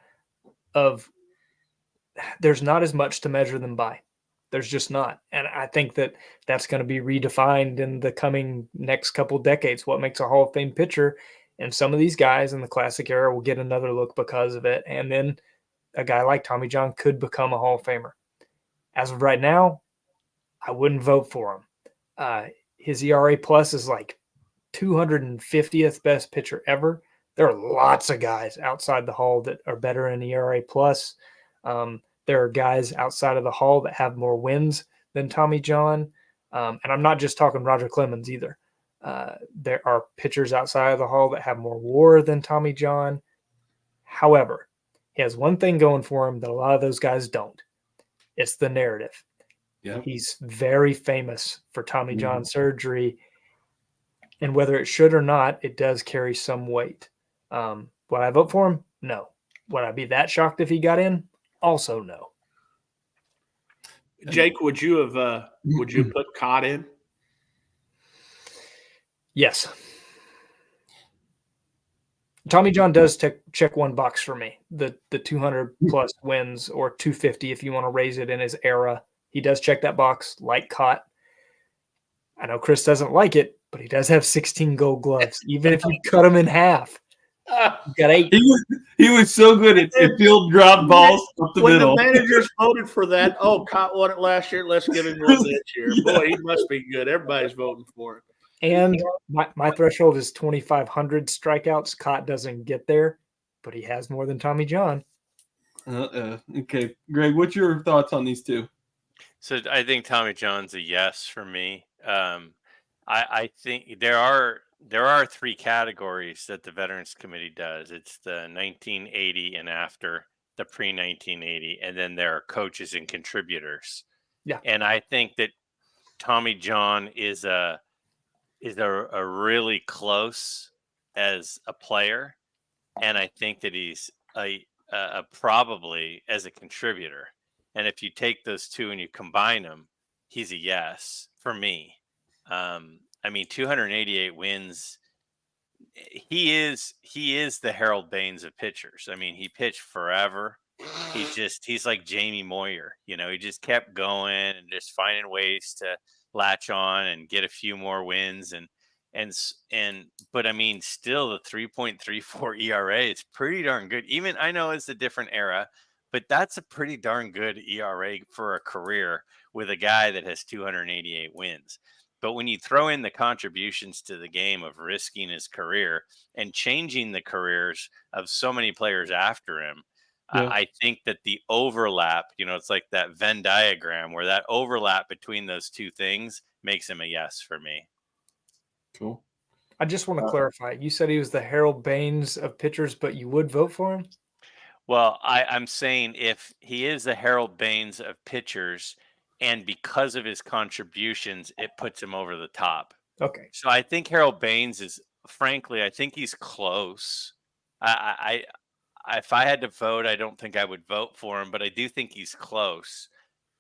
There's not as much to measure them by. There's just not. And I think that's going to be redefined in the coming next couple decades. What makes a Hall of Fame pitcher? And some of these guys in the classic era will get another look because of it. And then a guy like Tommy John could become a Hall of Famer. As of right now, I wouldn't vote for him. His ERA plus is like 250th best pitcher ever. There are lots of guys outside the Hall that are better in ERA plus. There are guys outside of the Hall that have more wins than Tommy John. And I'm not just talking Roger Clemens either. There are pitchers outside of the Hall that have more WAR than Tommy John. However, he has one thing going for him that a lot of those guys don't. It's the narrative. Yeah. He's very famous for Tommy John surgery. And whether it should or not, it does carry some weight. Would I vote for him? No. Would I be that shocked if he got in? Also no. Jake, would you put Cott in? Yes. Tommy John does check one box for me. The 200 plus wins, or 250 if you want to raise it in his era. He does check that box like Cott. I know Chris doesn't like it, but he does have 16 Gold Gloves, even if you cut him in half. He got 8. He was so good at field drop balls up the middle. When the managers voted for that, Cott won it last year. Let's give him one this year. Yeah. Boy, he must be good. Everybody's voting for him. And my threshold is 2,500 strikeouts. Cott doesn't get there, but he has more than Tommy John. Okay, Greg, what's your thoughts on these two? So I think Tommy John's a yes for me. I think there are 3 categories that the Veterans Committee does. It's the 1980 and after, the pre-1980, and then there are coaches and contributors. Yeah, and I think that Tommy John is a really close as a player, and I think that he's a probably as a contributor. And if you take those two and you combine them, he's a yes for me. 288 wins he is the Harold Baines of pitchers. I mean, he pitched forever. He's like Jamie Moyer, you know, he just kept going and just finding ways to latch on and get a few more wins. But I mean, still the 3.34 ERA, it's pretty darn good. Even I know it's a different era, but that's a pretty darn good ERA for a career with a guy that has 288 wins. But when you throw in the contributions to the game of risking his career and changing the careers of so many players after him, Yeah. I think that the overlap, you know, it's like that Venn diagram where that overlap between those two things makes him a yes for me. Cool. I just want to clarify. You said he was the Harold Baines of pitchers, but you would vote for him? Well, I'm saying if he is the Harold Baines of pitchers, and because of his contributions, it puts him over the top. Okay. So I think Harold Baines is, frankly, I think he's close. If I had to vote, I don't think I would vote for him, but I do think he's close.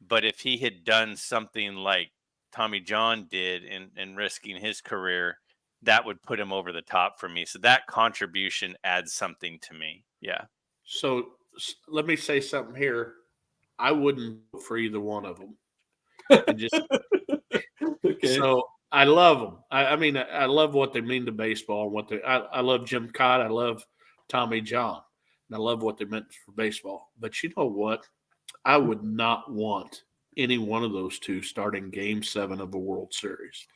But if he had done something like Tommy John did in risking his career, that would put him over the top for me. So that contribution adds something to me. Yeah. So let me say something here. I wouldn't vote for either one of them. Okay. So I love them. I mean, I love what they mean to baseball. And I love Jim Cott. I love Tommy John. And I love what they meant for baseball. But you know what? I would not want any one of those two starting Game 7 of a World Series.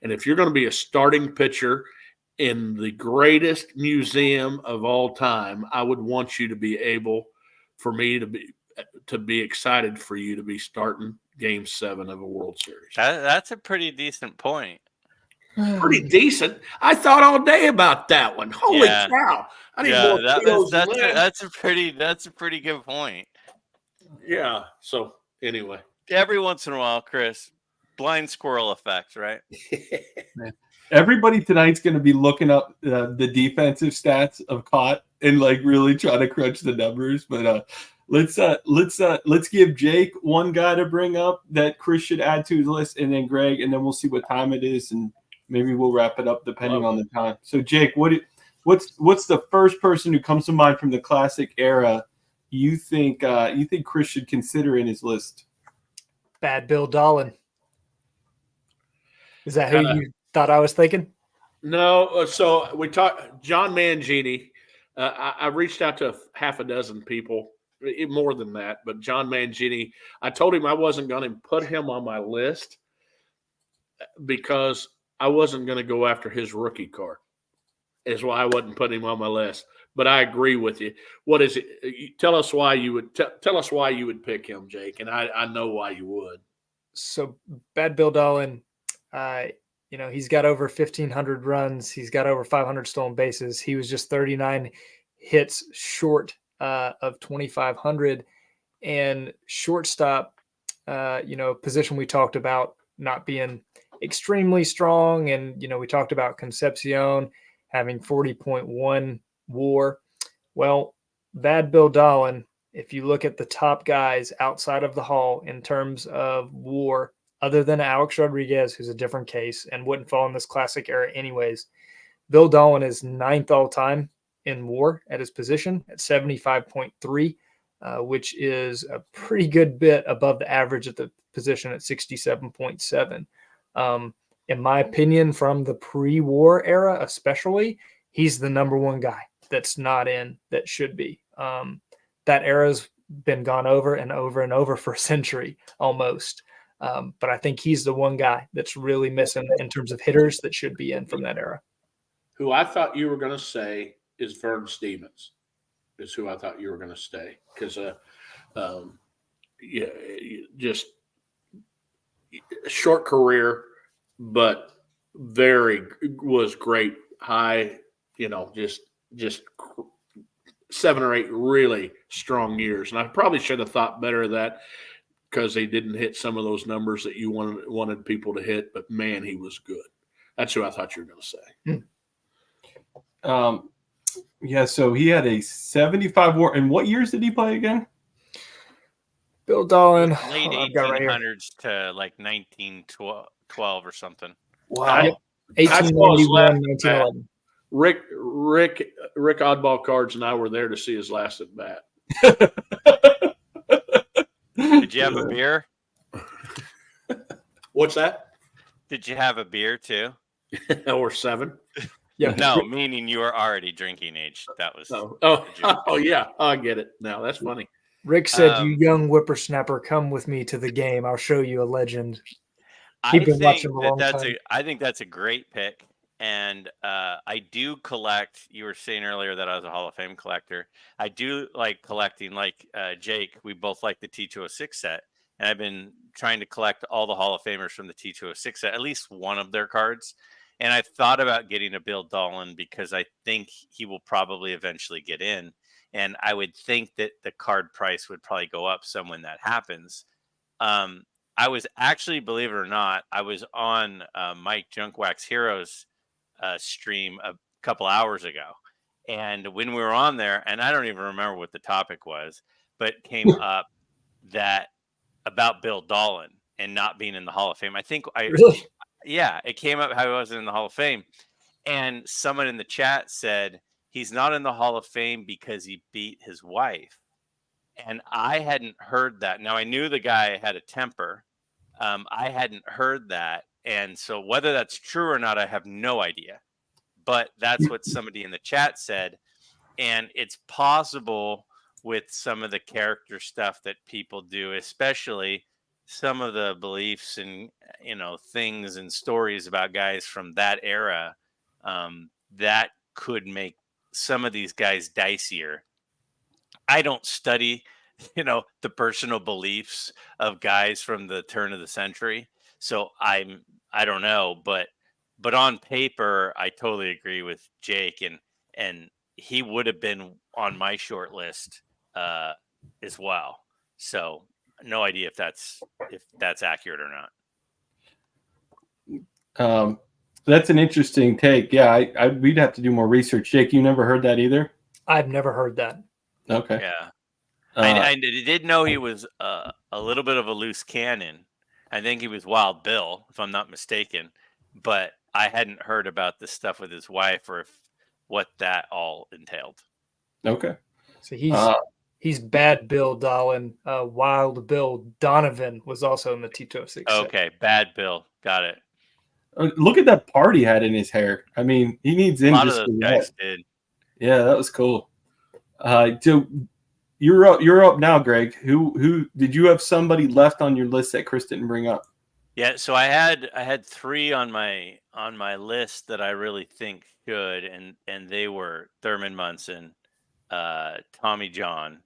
And if you're going to be a starting pitcher in the greatest museum of all time, I would want you to be able, for me to be excited for you to be starting Game 7 of a World Series. That's a pretty decent point. Pretty decent. I thought all day about that one. Holy cow! I need more Tito's that's a pretty good point. Yeah. So anyway, every once in a while, Chris, blind squirrel effect, right? Everybody tonight's going to be looking up the defensive stats of Cott and like really try to crunch the numbers. But let's give Jake one guy to bring up that Chris should add to his list, and then Greg, and then we'll see what time it is, and maybe we'll wrap it up depending on the time. So Jake, what's the first person who comes to mind from the classic era you think Chris should consider in his list? Bad Bill Dolan. Is that who you thought I was thinking? No. So we talked John Mangini. I reached out to half a dozen people, more than that, but John Mangini, I told him I wasn't going to put him on my list because I wasn't going to go after his rookie card. Is why I wasn't putting him on my list. But I agree with you. What is it? Tell us why you would tell us why you would pick him, Jake, and I know why you would. So Bad Bill Dolan, he's got over 1,500 runs. He's got over 500 stolen bases. He was just 39 hits short of 2,500. And shortstop, position we talked about not being extremely strong. And, we talked about Concepcion having 40.1 WAR. Well, Bad Bill Dolan, if you look at the top guys outside of the Hall in terms of WAR, other than Alex Rodriguez, who's a different case and wouldn't fall in this classic era anyways, Bill Dolan is 9th all-time in WAR at his position at 75.3, which is a pretty good bit above the average at the position at 67.7. In my opinion, from the pre-war era especially, he's the number one guy that's not in that should be. That era's been gone over and over and over for a century almost. But I think he's the one guy that's really missing in terms of hitters that should be in from that era. Who I thought you were going to say is Vern Stevens, is who I thought you were going to say. Because, just a short career, but was great. High, just 7 or 8 really strong years. And I probably should have thought better of that because they didn't hit some of those numbers that you wanted people to hit. But, man, he was good. That's who I thought you were going to say. So he had a 75 WAR. And what years did he play again? Bill Dolan. Late 1800s to like 1912 or something. Wow. 1891, 1911. Rick Oddball Cards and I were there to see his last at bat. Did you have a beer? What's that? Did you have a beer too? Or 7? Yeah. No, meaning you were already drinking age. That was. Oh yeah. Oh, I get it now. That's funny. Rick said, "You young whippersnapper, come with me to the game. I'll show you a legend." I been watching think a long that's time. I think that's a great pick. And I do collect. You were saying earlier that I was a Hall of Fame collector. I do like collecting, like Jake. We both like the T206 set, and I've been trying to collect all the Hall of Famers from the T206 set, at least one of their cards. And I've thought about getting a Bill Dolan because I think he will probably eventually get in, and I would think that the card price would probably go up some when that happens. I was actually, believe it or not, I was on Mike Junkwax Heroes stream a couple hours ago. And when we were on there, and I don't even remember what the topic was, but it came up that about Bill Dolan and not being in the Hall of Fame. I think Really? yeah, it came up how he wasn't in the Hall of Fame. And someone in the chat said he's not in the Hall of Fame because he beat his wife. And I hadn't heard that. Now, I knew the guy had a temper. I hadn't heard that. And so whether that's true or not, I have no idea. But that's what somebody in the chat said. And it's possible with some of the character stuff that people do, especially some of the beliefs and, things and stories about guys from that era, that could make some of these guys dicier. I don't study, the personal beliefs of guys from the turn of the century. So I don't know, but on paper, I totally agree with Jake, and he would have been on my short list as well. So no idea if that's accurate or not. That's an interesting take. Yeah, we'd have to do more research. Jake, you never heard that either? I've never heard that. Okay. Yeah. I did know he was a little bit of a loose cannon. I think he was Wild Bill, if I'm not mistaken. But I hadn't heard about the stuff with his wife or what that all entailed. Okay. So he's Bad Bill Dolan. Wild Bill Donovan was also in the T206. Okay, Bad Bill. Got it. Look at that part he had in his hair. I mean, he needs in A lot of just those for guys that. did. Yeah, that was cool. So you're up now, Greg. Who did you have somebody left on your list that Chris didn't bring up? Yeah, so I had 3 on my list that I really think should, and they were Thurman Munson, Tommy John,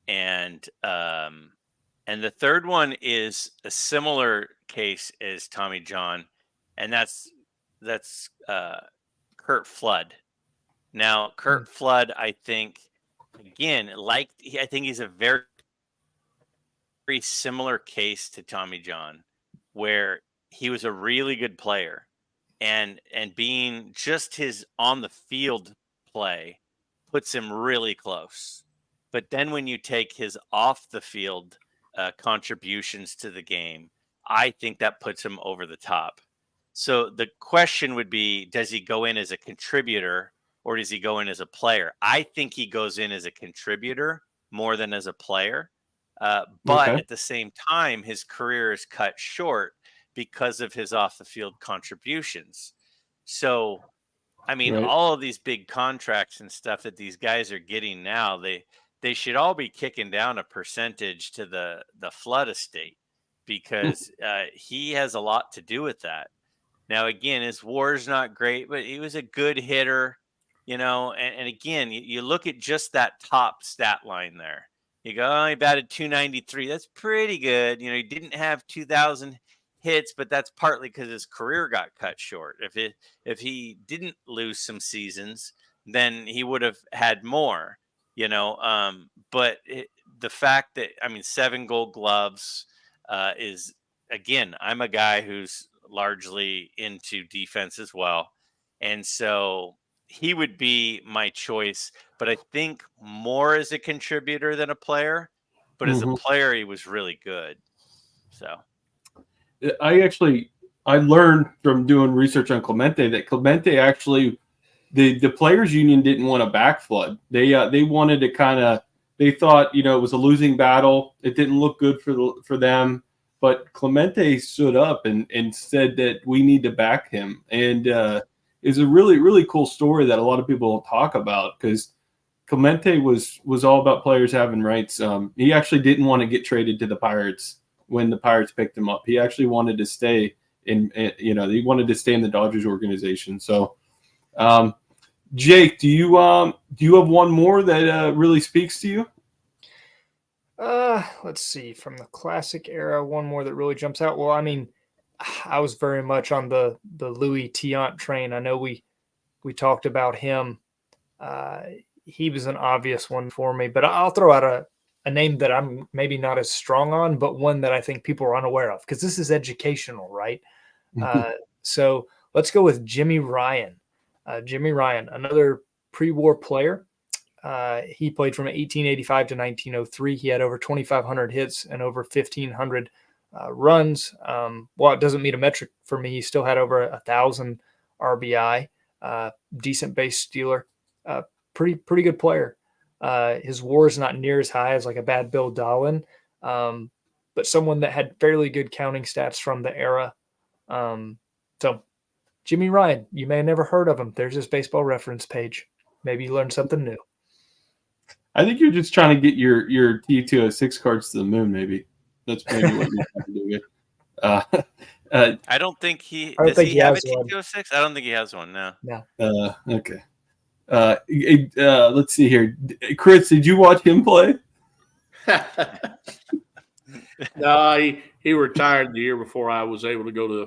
and the third one is a similar case as Tommy John, and that's Curt Flood. Now, Curt Flood, I think, again, I think he's a very, very similar case to Tommy John, where he was a really good player, and being just his on the field play puts him really close. But then when you take his off the field contributions to the game, I think that puts him over the top. So the question would be, does he go in as a contributor or does he go in as a player? I think he goes in as a contributor more than as a player. But Okay. at the same time, his career is cut short because of his off the field contributions. So, I mean, Right. all of these big contracts and stuff that these guys are getting now, they should all be kicking down a percentage to the Flood estate because he has a lot to do with that. Now, again, his WAR's not great, but he was a good hitter, and again, you look at just that top stat line there. You go, oh, he batted 293. That's pretty good. He didn't have 2,000 hits, but that's partly because his career got cut short. If he didn't lose some seasons, then he would have had more, but the fact that, 7 Gold Gloves is, again, I'm a guy who's largely into defense as well. And so he would be my choice, but I think more as a contributor than a player, but as a player, he was really good. So I learned from doing research on Clemente that Clemente actually the players union didn't want to back Flood. They wanted to they thought, it was a losing battle. It didn't look good for them. But Clemente stood up and said that we need to back him. And is a really, really cool story that a lot of people don't talk about, because Clemente was all about players having rights. He actually didn't want to get traded to the Pirates when the Pirates picked him up. He actually wanted to stay he wanted to stay in the Dodgers organization. So, Jake, do you have one more that really speaks to you? Let's see. From the classic era, one more that really jumps out. Well, I mean, I was very much on the Louis Tiant train. I know we talked about him. He was an obvious one for me, but I'll throw out a name that I'm maybe not as strong on, but one that I think people are unaware of, because this is educational, right? So let's go with Jimmy Ryan. Jimmy Ryan, another pre-war player. He played from 1885 to 1903. He had over 2,500 hits and over 1,500 runs. While it doesn't meet a metric for me, he still had over 1,000 RBI. Decent base stealer. Pretty good player. His WAR is not near as high as like a bad Bill Doan, but someone that had fairly good counting stats from the era. So Jimmy Ryan, you may have never heard of him. There's his baseball reference page. Maybe you learned something new. I think you're just trying to get your T206 cards to the moon. Maybe that's maybe what you're trying to do. I don't think he I don't does. think He he have a has one. T206? I don't think he has one. No. Okay. Let's see here. Chris, did you watch him play? No, he retired the year before I was able to go to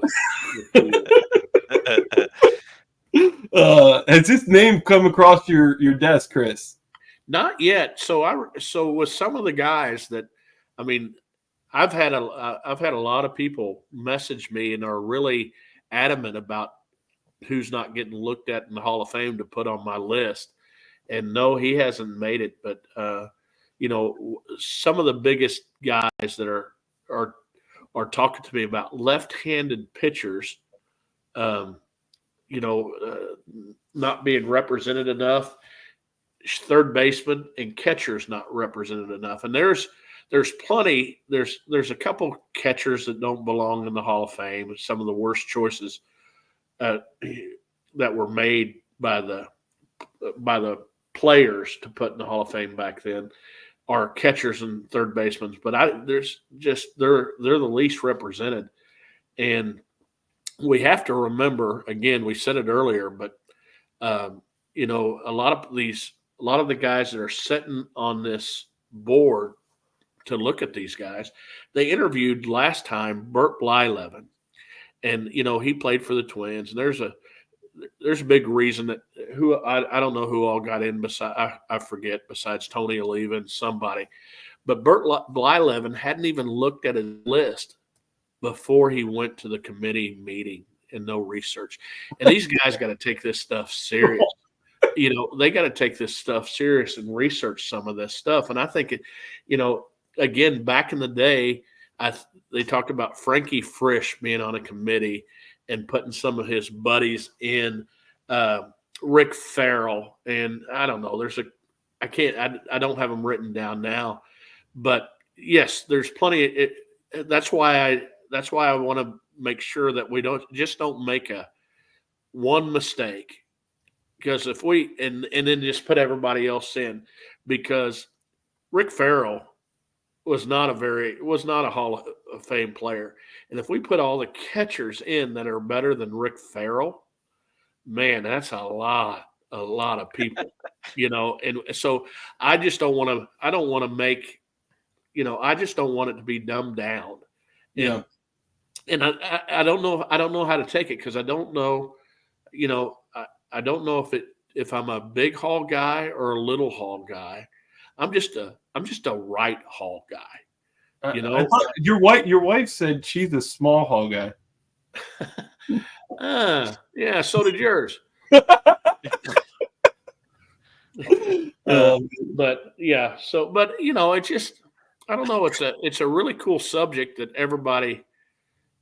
Has this name come across your desk, Chris? Not yet. So with some of the guys that, I mean, I've had a lot of people message me and are really adamant about who's not getting looked at in the Hall of Fame to put on my list. And no, he hasn't made it. But some of the biggest guys that are talking to me about left-handed pitchers, not being represented enough, third baseman and catchers not represented enough. And there's plenty. There's a couple catchers that don't belong in the Hall of Fame. Some of the worst choices that were made by the players to put in the Hall of Fame back then are catchers and third basemen. But they're the least represented. And we have to remember, again, we said it earlier, but a lot of the guys that are sitting on this board to look at these guys, they interviewed last time Bert Blyleven, and he played for the Twins. And there's a big reason that I don't know who all got in. I forget, besides Tony Oliva and somebody, but Bert Blyleven hadn't even looked at his list before he went to the committee meeting, and no research. And these guys got to take this stuff serious. They got to take this stuff serious and research some of this stuff. And I think again, back in the day, they talked about Frankie Frisch being on a committee and putting some of his buddies in, Rick Farrell. And I don't know, I don't have them written down now, but yes, there's plenty. That's why I want to make sure that we don't make one mistake. Because if we and then just put everybody else in, because Rick Farrell was not a Hall of Fame player, and if we put all the catchers in that are better than Rick Farrell, man, that's a lot of people, And so I just don't want to. I don't want to make, I just don't want it to be dumbed down. Yeah. And I don't know how to take it, because I don't know, I don't know if I'm a big Hall guy or a little Hall guy. I'm just a right Hall guy. I thought your wife said she's a small Hall guy. Yeah, so did yours. But yeah, but it's just, I don't know. It's a really cool subject that everybody,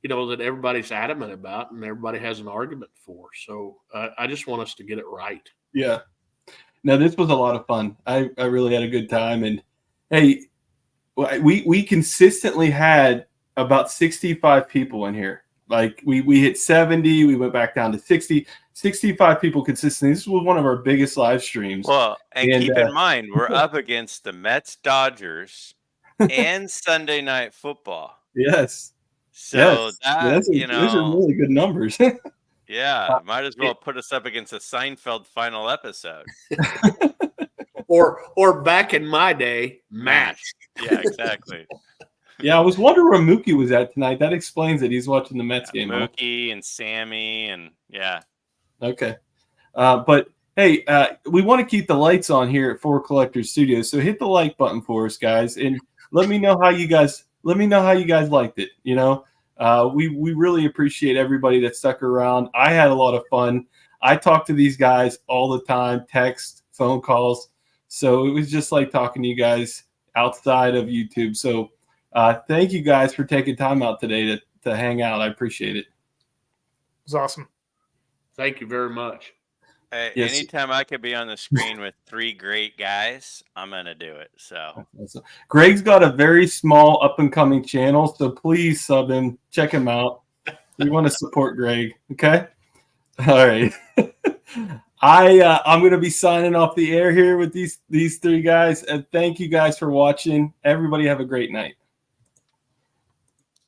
that everybody's adamant about and everybody has an argument for. So I just want us to get it right. Yeah. No, this was a lot of fun. I really had a good time. And hey, we consistently had about 65 people in here. Like we hit 70, we went back down to 60, 65 people consistently. This was one of our biggest live streams. Well, and keep in mind, we're up against the Mets, Dodgers, and Sunday Night Football. Yes. So yes. Those are really good numbers. Yeah, might as well put us up against a Seinfeld final episode. or back in my day, match. Yeah, exactly. Yeah, I was wondering where Mookie was at tonight. That explains it. He's watching the Mets game. Mookie and Sammy and yeah. Okay. But hey, we want to keep the lights on here at Four Collectors Studios. So hit the like button for us, guys, and let me know how you guys liked it. We really appreciate everybody that stuck around. I had a lot of fun. I talk to these guys all the time, text, phone calls. So it was just like talking to you guys outside of YouTube. So thank you guys for taking time out today to hang out. I appreciate it. It was awesome. Thank you very much. Hey, yes. Anytime I could be on the screen with three great guys, I'm going to do it. So Greg's got a very small up and coming channel. So please sub him, check him out. We want to support Greg. Okay. All right. I'm going to be signing off the air here with these three guys. And thank you guys for watching. Everybody have a great night.